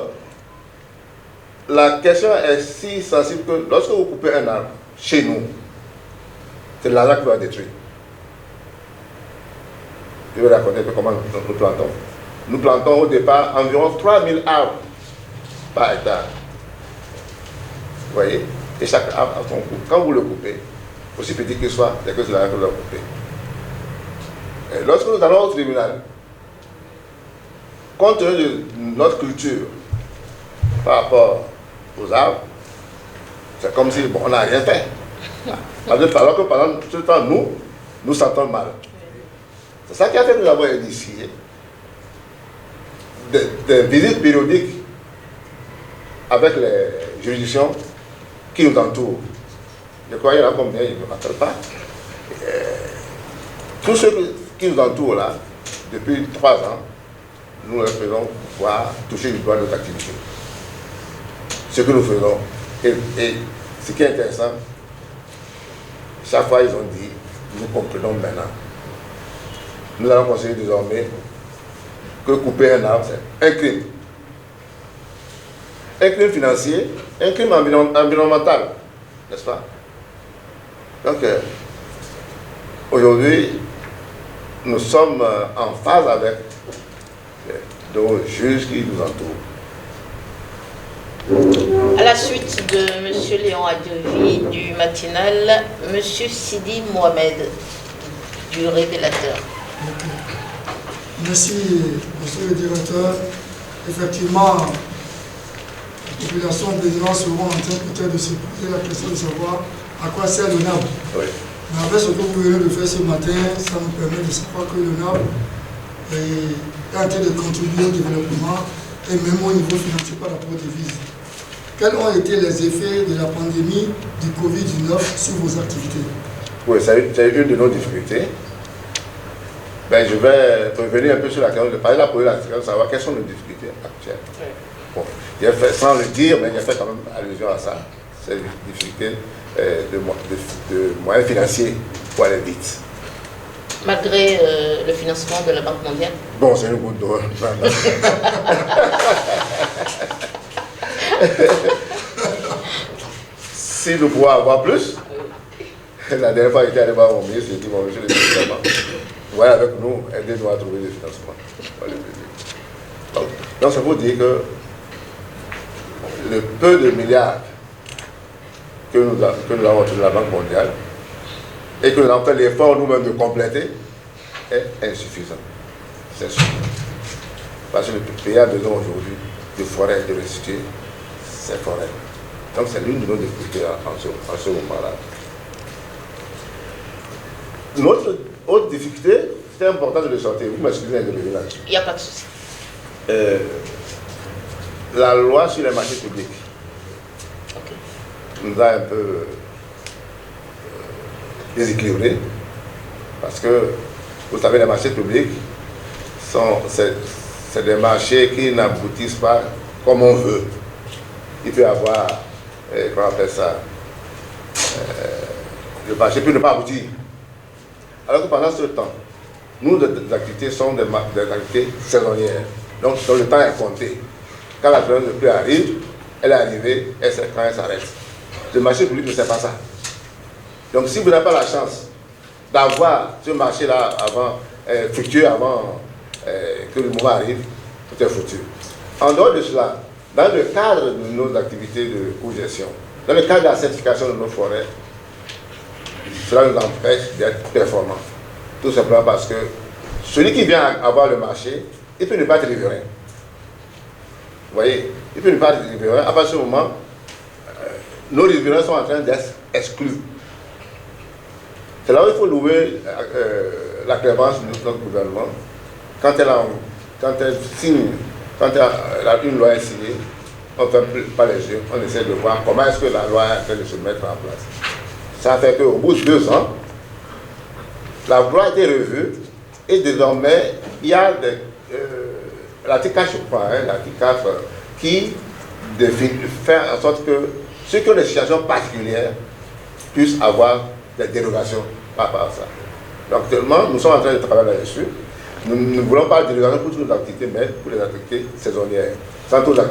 la question est si sensible que lorsque vous coupez un arbre chez nous, c'est l'arbre qui va détruire. Je vais raconter un peu comment nous plantons. Nous plantons au départ environ 3000 arbres par hectare. Vous voyez? Et chaque arbre a son coût. Quand vous le coupez, aussi petit qu'il soit, c'est que c'est l'arbre que vous avez coupé. Et lorsque nous allons au tribunal, compte tenu de notre culture par rapport aux arbres, c'est comme si on n'a rien fait. Alors que pendant tout le temps, nous sentons mal. C'est ça qui a fait que nous avons initié des visites périodiques avec les juridictions qui nous entourent. Je crois qu'il y en a combien, je ne me rappelle pas. Tous ceux qui nous entourent là, depuis 3 ans, nous leur faisons pouvoir toucher du doigt nos activités. Ce que nous faisons. Et ce qui est intéressant, chaque fois ils ont dit, nous comprenons maintenant. Nous allons considérer désormais que couper un arbre, c'est un crime. Un crime financier, un crime environnemental, n'est-ce pas? Donc, aujourd'hui, nous sommes en phase avec nos juges qui nous entourent. À la suite de M. Léon Adjovi du matinal, M. Sidi Mohamed du Révélateur. Merci, monsieur le directeur. Effectivement, la population béninoise seront en train peut-être de se poser la question de savoir à quoi sert le NAB. Oui. Mais avec ce que vous venez de faire ce matin, ça nous permet de savoir que le NAB est en train de contribuer au développement et même au niveau financier par rapport aux devises. Quels ont été les effets de la pandémie du Covid-19 sur vos activités? Oui, c'est une de nos difficultés. Ben, je vais revenir un peu sur la question de parler de la question de savoir quelles sont nos difficultés actuelles. Oui. Bon, j'ai fait, sans le dire, mais j'ai fait quand même allusion à ça. C'est les difficultés de moyens financiers pour aller vite. Malgré le financement de la Banque mondiale? Bon, c'est une goutte d'eau. Si nous pouvons avoir plus, la dernière fois j'étais allé voir mon ministre, j'ai dit, bon monsieur le ministre, vous voyez avec nous, aidez-nous à trouver des financements. Donc c'est pour dire que le peu de milliards que nous avons obtenu de la Banque mondiale et que nous avons fait l'effort nous-mêmes de compléter est insuffisant. C'est suffisant. Parce que le pays a besoin aujourd'hui de forêts, de restituer ces forêts. Donc c'est l'une de nos difficultés en ce moment-là. Notre autre difficulté, c'est important de le sortir. Vous m'excusez de revenir là-dessus. Il n'y a pas de souci. la loi sur les marchés publics nous a un peu déséquilibré parce que, vous savez, les marchés publics c'est des marchés qui n'aboutissent pas comme on veut. Il peut y avoir, comment on appelle ça, le marché peut ne pas aboutir. Alors que pendant ce temps, nous, les activités sont des activités saisonnières. Donc le temps est compté. Quand la période de pluie arrive, elle est arrivée, quand elle s'arrête. Le marché public ne sait pas ça. Donc si vous n'avez pas la chance d'avoir ce marché-là fructueux avant que le moment arrive, tout est foutu. En dehors de cela, dans le cadre de nos activités de cogestion, dans le cadre de la certification de nos forêts, cela nous empêche d'être performants. Tout simplement parce que celui qui vient avoir le marché, il peut ne pas être riverain. Vous voyez, il peut ne pas être riverain. À partir du moment, nos riverains sont en train d'être exclus. C'est là où il faut louer la clémence de notre gouvernement. Quand elle signe, quand une loi est signée, on ne fait pas les jeux, on essaie de voir comment est-ce que la loi est en train de se mettre en place. Ça fait qu'au bout de 2 ans, la loi a été revue et désormais, il y a l'article 4, je crois, l'article 4, qui fait en sorte que ceux qui ont des situations particulières puissent avoir des dérogations par rapport à ça. Donc actuellement, nous sommes en train de travailler là-dessus. Nous ne voulons pas de dérogation pour toutes nos activités, mais pour les activités saisonnières. Sans toutes les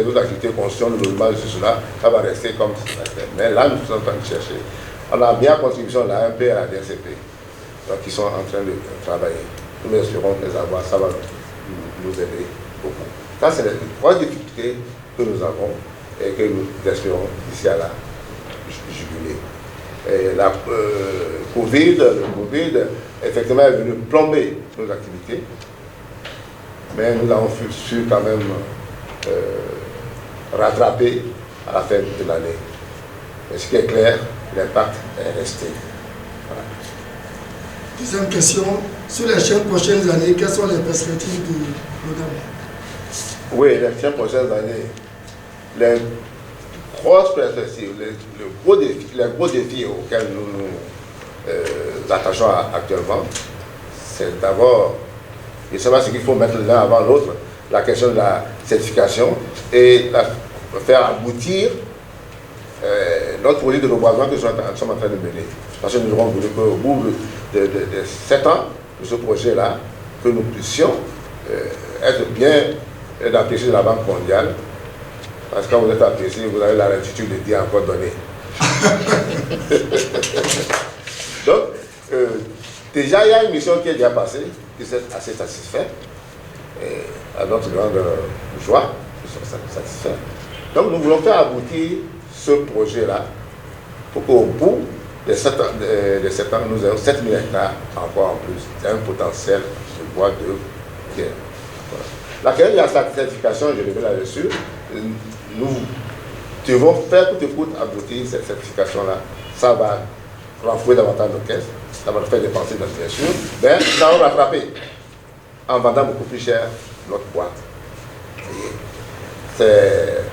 autres activités, construction, le logement, cela, ça va rester comme ça. Mais là, nous sommes en train de chercher. On a bien contribution de la AMP et à la DNCP, donc ils sont en train de travailler. Nous espérons les avoir, ça va nous aider beaucoup. Ça, c'est les 3 difficultés que nous avons et que nous espérons d'ici à la jubilé. Le Covid, effectivement, est venu plomber nos activités, mais nous avons su quand même rattraper à la fin de l'année. Et ce qui est clair, l'impact est resté. Voilà. Deuxième question, sur les 5 prochaines années, quelles sont les perspectives du programme? Oui, les 5 prochaines années, les grosses perspectives, les gros défis auxquels nous nous attachons actuellement, c'est d'abord, et c'est ce qu'il faut mettre l'un avant l'autre, la question de la certification et faire aboutir notre projet de reboisement que nous sommes en train de mener. Parce que nous aurons voulu qu'au bout de 7 ans de ce projet-là, que nous puissions être bien appréciés de la Banque mondiale. Parce que quand vous êtes apprécié, vous avez la latitude de dire encore donné. Donc, déjà, il y a une mission qui est déjà passée, qui s'est assez satisfaite, à notre grande joie, nous sommes satisfaits. Donc, nous voulons faire aboutir ce projet-là pour qu'au bout de 7 ans, nous ayons 7 000 hectares encore en plus. C'est un potentiel de bois de pierre. Voilà. La question de la certification, je reviens là-dessus, nous devons faire tout et pour aboutir cette certification-là. Ça va renflouer davantage nos caisses, ça va nous faire dépenser notre bien sûr, mais ça va rattraper en vendant beaucoup plus cher notre bois. C'est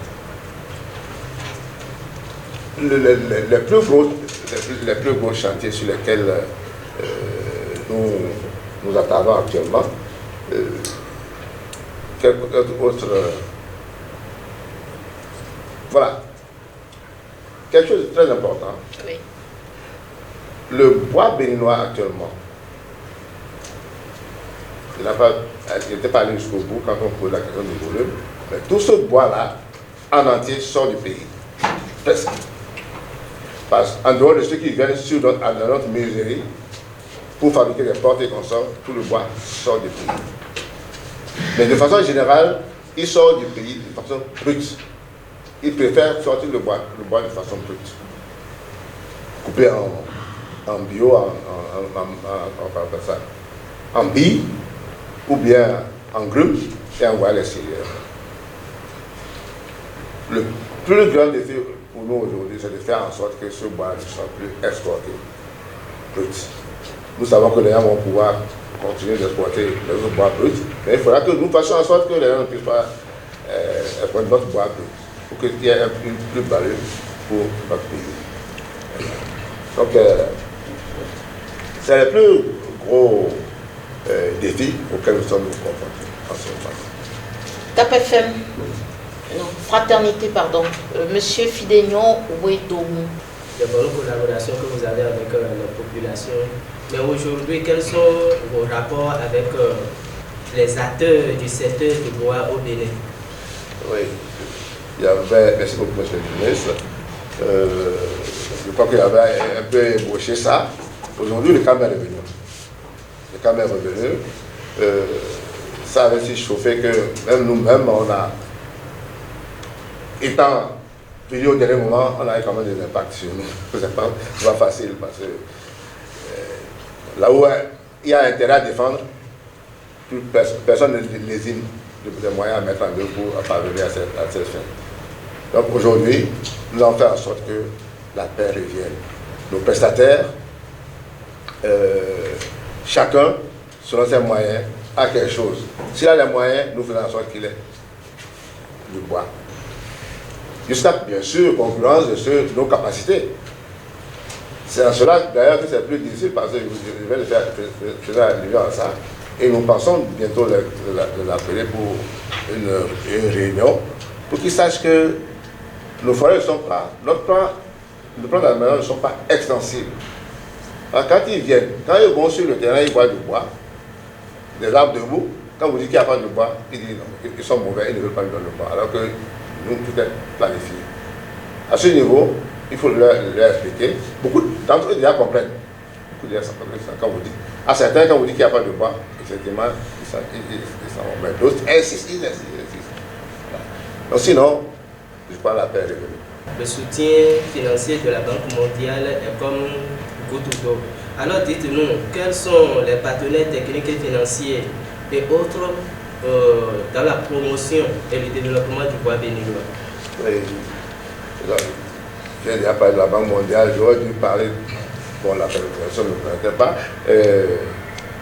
les plus gros chantiers sur lesquels nous attardons actuellement. Quelques autres. Voilà. Quelque chose de très important. Oui. Le bois béninois actuellement, il n'était pas allé jusqu'au bout quand on pose la question du volume, mais tout ce bois-là, en entier, sort du pays. Presque. Parce qu'en dehors de ceux qui viennent à notre menuiserie pour fabriquer des portes et consorts, tout le bois sort du pays. Mais de façon générale, il sort du pays de façon brute. Ils préfèrent sortir le bois de façon brute. Coupé en bio, en billes, ou bien en grumes, et envoyer à l'extérieur. Le plus grand défi pour nous aujourd'hui, c'est de faire en sorte que ce bois ne soit plus exporté brut. Nous savons que les gens vont pouvoir continuer d'exporter les autres bois bruts, mais il faudra que nous fassions en sorte que les gens ne puissent pas notre bois pour qu'il y ait une plus-value pour notre pays. Donc, c'est le plus gros défi auquel nous sommes confrontés en ce moment. KPFM, non, fraternité, pardon. Monsieur Fidénion Ouédomou. Les bonnes collaborations que vous avez avec la population. Mais aujourd'hui, quels sont vos rapports avec les acteurs du secteur du bois au Bénin? Oui, merci beaucoup, monsieur le ministre. Je crois qu'il avait un peu ébauché ça. Aujourd'hui, le calme est revenu. Le calme est revenu. Ça avait si chauffé que même nous-mêmes, on a, étant venus au dernier moment, on a eu quand même des impacts sur nous. C'est pas facile parce que là où il y a intérêt à défendre, personne ne lésine des moyens à mettre en œuvre pour parvenir à cette fin. Donc aujourd'hui, nous allons faire en sorte que la paix revienne. Nos prestataires, chacun, selon ses moyens, a quelque chose. S'il a les moyens, nous faisons en sorte qu'il ait du bois. Jusqu'à, bien sûr, concurrence de nos capacités. C'est en cela, d'ailleurs, que c'est plus difficile parce que je vais le faire arriver à ça. Et nous pensons bientôt de l'appeler pour une réunion pour qu'ils sachent que nos forêts ne sont pas, nos plans d'aménagement ne sont pas extensibles. Alors, quand ils viennent, quand ils vont sur le terrain, ils voient du bois, des arbres debout. Quand vous dites qu'il n'y a pas de bois, ils disent non, ils sont mauvais, ils ne veulent pas nous donner le bois. Alors que nous, tout est planifié. À ce niveau, il faut leur expliquer. Beaucoup d'entre eux déjà comprennent. Beaucoup déjà comprennent quand vous dites. À certains, quand vous dites qu'il n'y a pas de bois, effectivement, ils s'en vont. Mais d'autres insistent, ils insistent. Voilà. Donc sinon, je crois que la paix est revenue. Le soutien financier de la Banque mondiale est comme goutte d'eau. Alors dites-nous, quels sont les partenaires techniques et financiers et autres dans la promotion et le développement du bois béninois? Oui, j'ai déjà parlé de la Banque mondiale, j'aurais dû parler, bon, la personne ne me connaissait pas.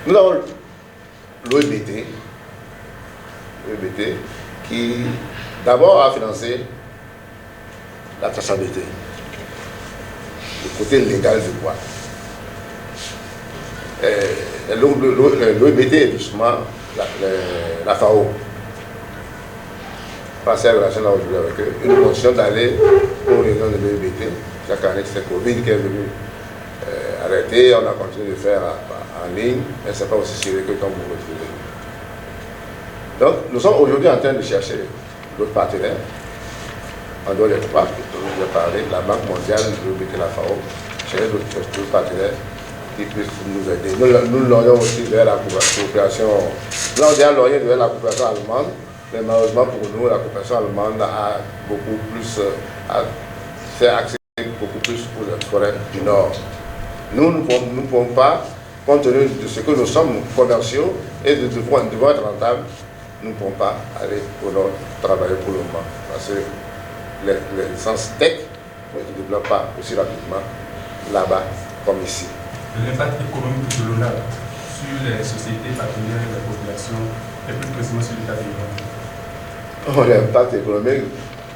Nous avons l'OEBT, qui d'abord a financé la traçabilité, le côté légal du bois. L'OEBT est justement la FAO. Passer à la relation là aujourd'hui avec eux, une condition d'aller aux réunions de l'OEBT. Chaque année, c'est Covid qui est venu arrêter, on a continué de faire en ligne, mais ce n'est pas aussi sérieux que quand vous retrouvez. Donc, nous sommes aujourd'hui en train de chercher d'autres partenaires. En dehors des trois, je vais parler, la Banque mondiale, l'OEBT, la FAO, chercher d'autres partenaires qui puissent nous aider. Nous l'aurions aussi vers la coopération, là on dit à l'Orient vers la coopération allemande, mais malheureusement pour nous, la coopération allemande a beaucoup plus, fait accès beaucoup plus aux forêts du Nord. Nous ne pouvons pas, compte tenu de ce que nous sommes commerciaux et de devoir être rentables, nous ne pouvons pas aller au Nord travailler pour le moment. Parce que les licences tech ne se développent pas aussi rapidement là-bas comme ici. L'impact économique de l'ONAB sur les sociétés partenaires et la population, et plus précisément sur l'État béninois. L'impact économique,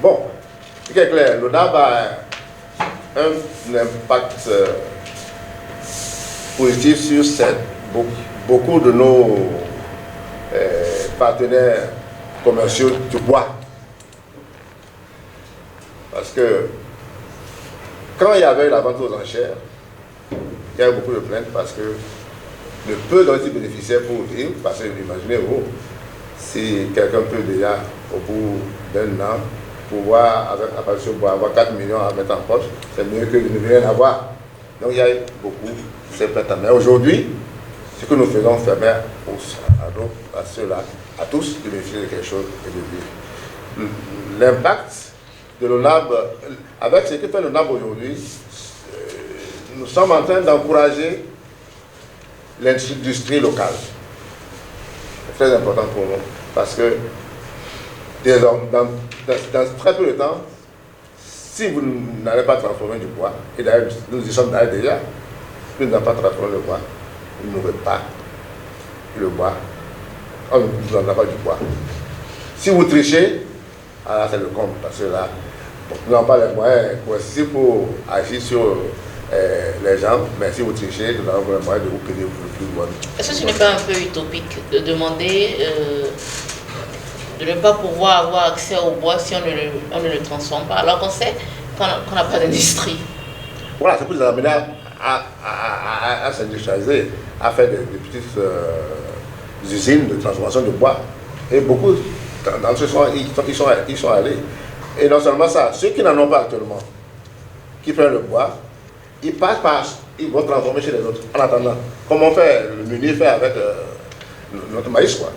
bon, c'est clair, l'ONAB a un impact positif sur beaucoup de nos partenaires commerciaux du bois. Parce que quand il y avait la vente aux enchères, il y avait beaucoup de plaintes parce que le peu dont ils bénéficiaient pour vivre, parce que imaginez-vous, si quelqu'un peut déjà, au bout d'un an, pouvoir, à partir de avoir 4 millions à mettre en poche, c'est mieux que de ne rien avoir. Donc il y a beaucoup de ces plaintes. Mais aujourd'hui, ce que nous faisons permet à ceux-là, à tous, de bénéficier de quelque chose et de vivre. L'impact de l'ONAB, avec ce que fait l'ONAB aujourd'hui, nous sommes en train d'encourager l'industrie locale. C'est très important pour nous parce que dans très peu de temps, si vous n'allez pas transformer du bois, et d'ailleurs nous y sommes d'ailleurs déjà, si vous n'avez pas transformé le bois, vous n'aurez pas le bois, vous n'en avez pas du bois. Si vous trichez, là c'est le compte, parce que là, nous n'avons pas les moyens coercitifs pour agir sur les gens, mais si vous trichez, nous avons les moyens de vous payer plus loin. Est-ce que ce n'est pas un peu utopique de demander de ne pas pouvoir avoir accès au bois si on ne le transforme pas, alors qu'on sait qu'on n'a pas d'industrie? Voilà, c'est pour les amener à s'industrialiser, à faire des petites usines de transformation de bois. Et beaucoup d'entre eux ils sont allés. Et non seulement ça, ceux qui n'en ont pas actuellement, qui prennent le bois, ils vont transformer chez les autres. En attendant, comme on fait, le Munir fait avec notre maïs, quoi.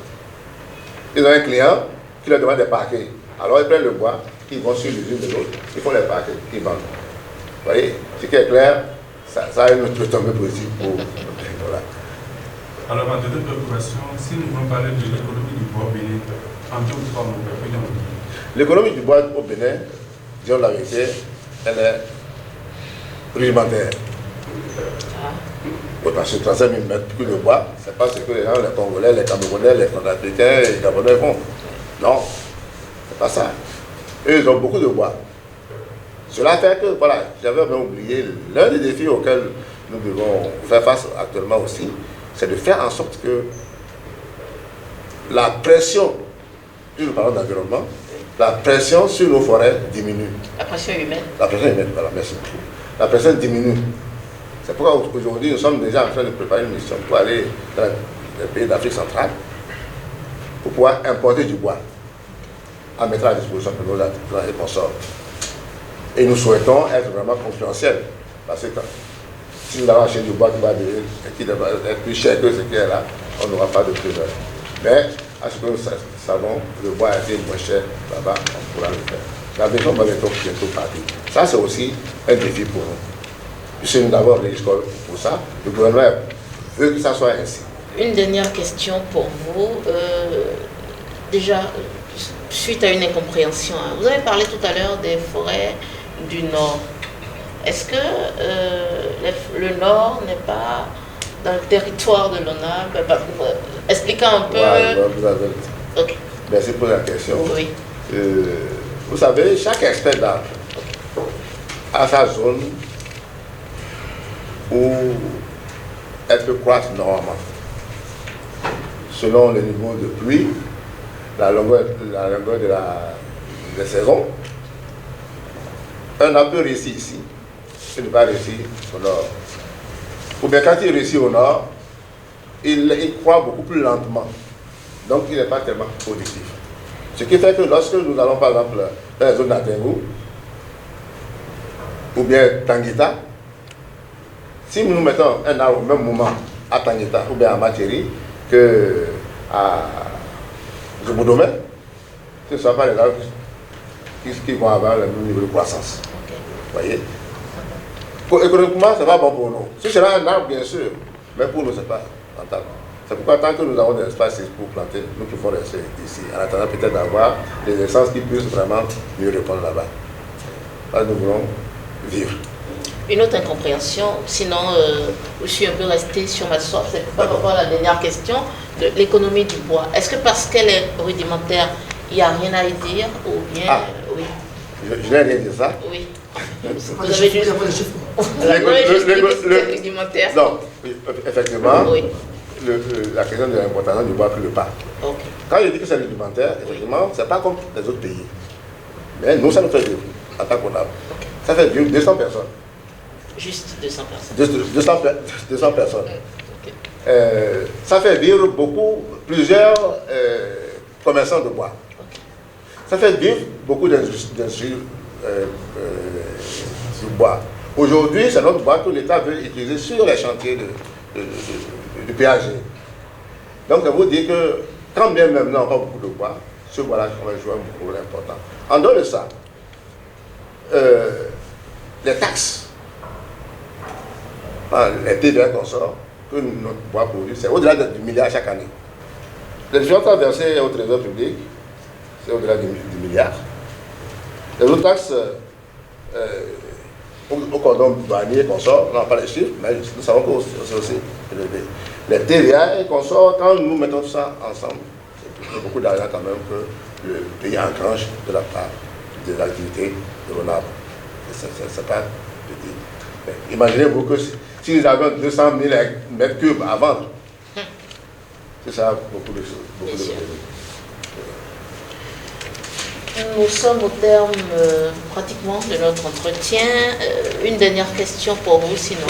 Ils ont un client qui leur demande des paquets. Alors ils prennent le bois, ils vont sur l'usine de l'autre, ils font les paquets, ils vendent. Vous voyez, ce qui est clair, ça a une autre tombée positive pour. Voilà. Alors, en deuxième préoccupation, si nous voulons parler de l'économie du bois au Bénin, en 2 ou 3 mots, l'économie du bois au Bénin, disons la vérité, elle est rudimentaire. Parce que 35 000 mètres cubes de bois, c'est pas ce que les gens, les Congolais, les Camerounais, les Centrafricains, les Gabonais font. Non, c'est pas ça. Eux, ils ont beaucoup de bois. Cela fait que, voilà, j'avais même oublié, l'un des défis auxquels nous devons faire face actuellement aussi, c'est de faire en sorte que la pression, nous parlons d'environnement, la pression sur nos forêts diminue. La pression humaine. La pression humaine, voilà, merci beaucoup. La pression diminue. C'est pourquoi aujourd'hui nous sommes déjà en train de préparer une mission pour aller dans les pays d'Afrique centrale pour pouvoir importer du bois à mettre à disposition de nos et consorts. Et nous souhaitons être vraiment concurrentiels. Parce que si nous allons acheter du bois qui va être plus cher que ce qui est là, on n'aura pas de plus-value. Mais à ce que nous savons, le bois a été moins cher là-bas, on pourra le faire. La maison va bientôt partir. Ça, c'est aussi un défi pour nous. Puisque nous avons les écoles pour ça, le gouvernement veut que ça soit ainsi. Une dernière question pour vous. Déjà, suite à une incompréhension, vous avez parlé tout à l'heure des forêts du Nord. Est-ce que le Nord n'est pas dans le territoire de l'ONAB? Expliquez un peu. Ouais, vous avez... Okay. Merci pour la question. Oui. Vous savez, chaque espèce d'arbre a sa zone où elle peut croître normalement, selon le niveau de pluie, la longueur de la saison. Un arbre peut réussir ici, il ne va pas réussir au nord. Ou bien quand il réussit au nord, il croît beaucoup plus lentement. Donc il n'est pas tellement productif. Ce qui fait que lorsque nous allons par exemple dans la zone d'Atengu, ou bien Tanguita, si nous mettons un arbre au même moment à Tanguita ou bien à Materi que à Zobodomé, ce ne sont pas les arbres qui vont avoir le même niveau de croissance. Okay. Vous voyez? Économiquement, ce n'est pas bon pour nous. Si c'est un arbre, bien sûr, mais pour nous, ce n'est pas rentable. C'est pourquoi tant que nous avons des espaces pour planter, nous pouvons rester ici, en attendant peut-être d'avoir des essences qui puissent vraiment mieux répondre là-bas. Là, nous voulons vivre. Une autre incompréhension, sinon je suis un peu restée sur ma soif, c'est par rapport à la dernière question de l'économie du bois. Est-ce que parce qu'elle est rudimentaire, il n'y a rien à y dire ou bien... Oui. Je n'ai rien dit ça. Oui. Vous avez juste... rudimentaire. Non, effectivement, oui. La question de l'importation du bois a pris le pas. Okay. Quand je dis que c'est rudimentaire, effectivement, ce n'est pas comme les autres pays. Mais nous, ça nous fait vivre en tant qu'on a. Okay. Ça fait vivre 200 personnes. Juste 200 personnes. 200 personnes. Okay. Ça fait vivre plusieurs commerçants de bois. Okay. Ça fait vivre beaucoup d'industries du bois. Aujourd'hui, c'est notre bois que l'État veut utiliser sur les chantiers du PAG. Donc, ça vous dit que quand bien même nous n'avons pas beaucoup de bois, ce bois-là va jouer un rôle important. En dehors de ça, les taxes, les TVA qu'on sort, que notre bois produit, c'est au-delà du milliard chaque année. Les différentes versées au trésor public, c'est au-delà du milliard. Les autres taxes, au cordon douanier qu'on sort, on n'a pas les chiffres, mais nous savons que c'est aussi élevé. Les TVA qu'on sort, quand nous mettons tout ça ensemble, c'est beaucoup d'argent quand même que le pays engrange de la part des activités de l'ONAP. C'est pas petit. Mais imaginez-vous que si nous avions 200 000 mètres cubes à vendre, c'est ça beaucoup de choses. Beaucoup de Nous sommes au terme pratiquement de notre entretien. Une dernière question pour vous, sinon.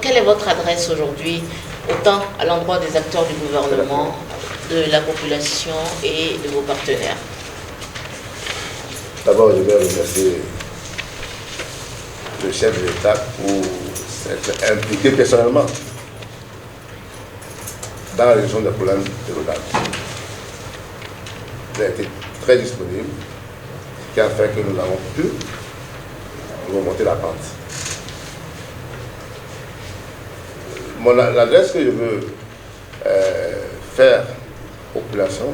Quelle est votre adresse aujourd'hui, autant à l'endroit des acteurs du gouvernement, de la population et de vos partenaires? D'abord, je vais remercier le chef de l'État pour s'être impliqué personnellement dans la résolution des problèmes de l'ONAP. Il a été très disponible, ce qui a fait que nous avons pu remonter la pente. L'adresse que je veux faire aux populations,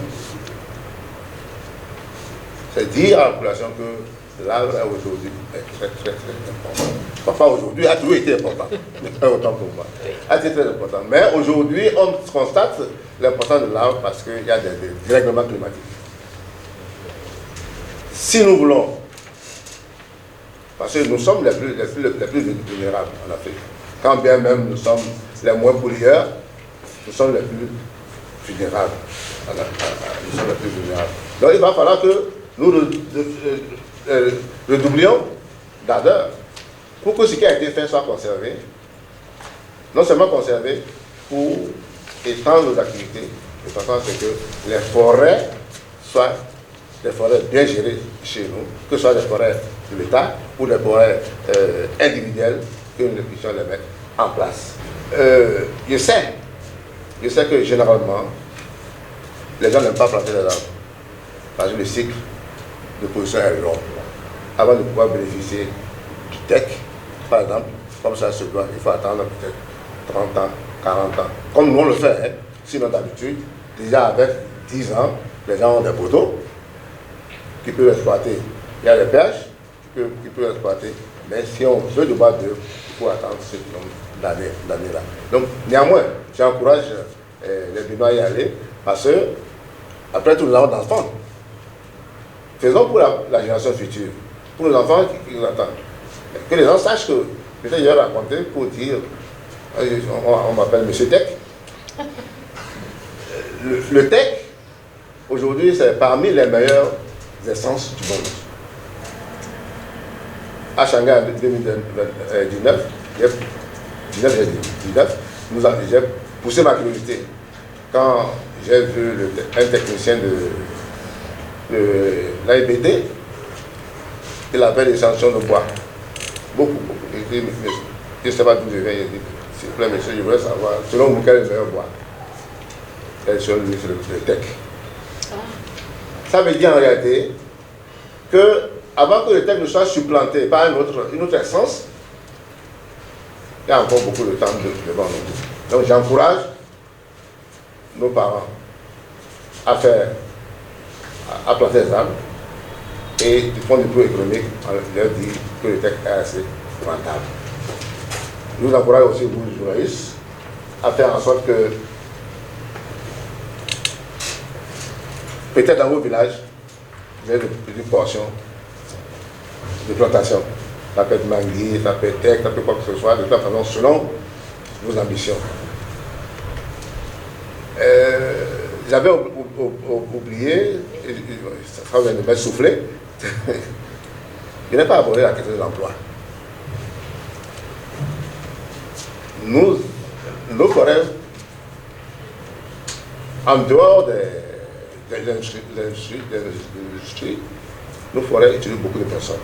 c'est dire à la population que l'arbre aujourd'hui est très important. Parfois aujourd'hui a toujours été important, mais pas autant pour moi. A été très important. Mais aujourd'hui, on constate l'importance de l'arbre parce qu'il y a des dérèglements climatiques. Si nous voulons, parce que nous sommes les plus vulnérables en Afrique, quand bien même nous sommes les moins pollueurs, nous sommes les plus vulnérables. Nous sommes les plus vulnérables. Donc il va falloir que nous redoublions d'ardeur pour que ce qui a été fait soit conservé. Non seulement conservé, pour étendre nos activités, de façon à ce que les forêts soient des forêts bien gérées chez nous, que ce soit des forêts de l'État ou des forêts individuelles, que nous puissions les mettre en place. Je sais que généralement, les gens n'aiment pas planter des arbres, parce que le cycle de production est long. Avant de pouvoir bénéficier du TEC, par exemple, comme ça se doit, il faut attendre peut-être 30 ans, 40 ans. Comme nous on le fait, hein. Sinon d'habitude, déjà avec 10 ans, les gens ont des poteaux qui peuvent exploiter. Il y a les berges qui peuvent exploiter, mais si on veut du bois d'œuvre, il faut attendre ce nombre d'années-là. Donc, néanmoins, j'encourage les Béninois à y aller, parce que, après tout, nous avons d'enfants. Faisons pour la génération future, pour les enfants qui nous attendent. Que les gens sachent que, peut-être je vais raconter pour dire, on m'appelle M. Tech. Le Tech, aujourd'hui, c'est parmi les meilleures essences du monde. À Shanghai en 2019, j'ai poussé ma curiosité quand j'ai vu un technicien de l'AIBD, il avait des sanctions de bois. Beaucoup. Il dit, je ne sais pas d'où je viens, il dit, s'il vous plaît, monsieur, je voudrais savoir, selon vous, quel est le meilleur bois? Et sur lui, c'est le Tech. Ça veut dire en réalité que, avant que le Tech ne soit supplanté par une autre essence, il y a encore beaucoup de temps devant nous. Donc j'encourage nos parents à planter des arbres et du point de vue économique, on leur dit que le Tech est assez rentable. Nous encourageons aussi vous, journalistes, à faire en sorte que peut-être dans vos villages, vous avez une petite portion de plantation. Ça peut être manguier, ça peut être Tech, ça peut être quoi que ce soit, de toute façon, selon vos ambitions. J'avais oublié, ça vient de me souffler, je n'ai pas abordé la question de l'emploi. Nos forêts, en dehors des industries, nos forêts utilisent beaucoup de personnes.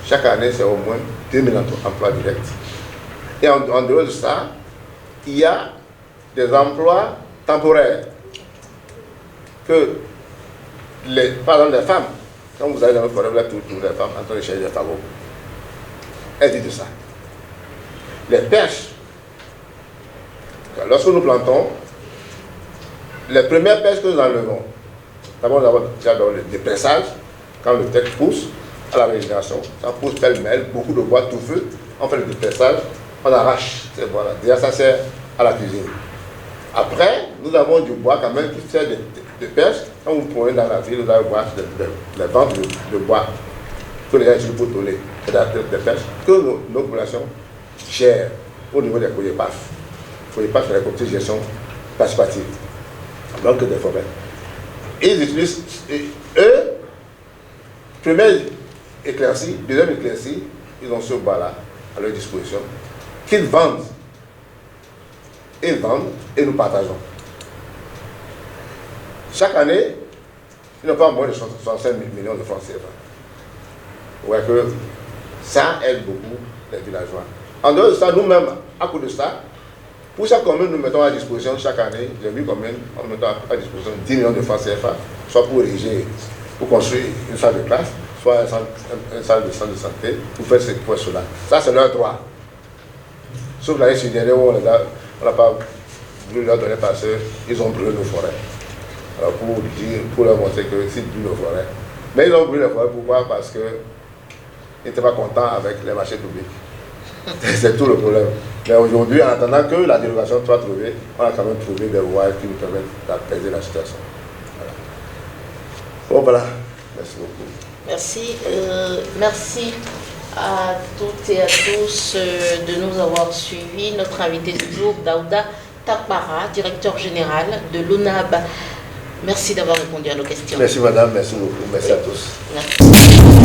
Chaque année, c'est au moins 2000 emplois directs. Et en dehors de ça, il y a des emplois temporaires que, par exemple, les femmes, quand vous allez dans nos forêts, vous avez toutes les femmes en train de chercher des fagots. Elles disent de ça. Les perches, lorsque nous plantons, les premières perches que nous enlevons, d'abord nous avons le dépressage, quand le Tech pousse à la régénération, ça pousse pêle-mêle, beaucoup de bois tout feu, on fait le dépressage, on arrache ces bois-là. Déjà ça sert à la cuisine. Après, nous avons du bois quand même qui sert de perche Quand vous prenez dans la ville, vous allez voir les ventes de bois que les gens utilisent pour donner, des pêches, que nos populations gèrent au niveau des COGEPAF. COGEPAF, c'est la comité de gestion participative, donc des forêts. Ils utilisent, eux, première éclaircie, deuxième éclaircie, ils ont ce bois-là à leur disposition, qu'ils vendent. Ils vendent et nous partageons. Chaque année, ils n'ont pas moins de 65 millions de francs CFA. Vous voyez que ça aide beaucoup les villageois. En dehors de ça, nous-mêmes, à cause de ça, pour chaque commune, nous mettons à disposition chaque année, j'ai vu combien, nous mettons à disposition 10 millions de francs CFA, soit pour ériger, pour construire une salle de classe, soit une salle de centre de santé, pour faire ces postes-là. Ça, c'est leur droit. Sauf l'année dernière où on n'a pas voulu leur donner parce qu'ils ont brûlé nos forêts. Alors pour leur montrer que c'est brûlent nos forêts. Mais ils ont brûlé les forêts, pourquoi? Parce qu'ils n'étaient pas contents avec les marchés publics. C'est tout le problème. Mais aujourd'hui, en attendant que la dérogation soit trouvée, on a quand même trouvé des voies qui nous permettent d'apaiser la situation. Voilà. Bon, voilà. Merci beaucoup. Merci. Merci à toutes et à tous de nous avoir suivis. Notre invité du jour, Daouda Takbara, directeur général de l'UNAB. Merci d'avoir répondu à nos questions. Merci madame, merci beaucoup. Merci à tous. Merci.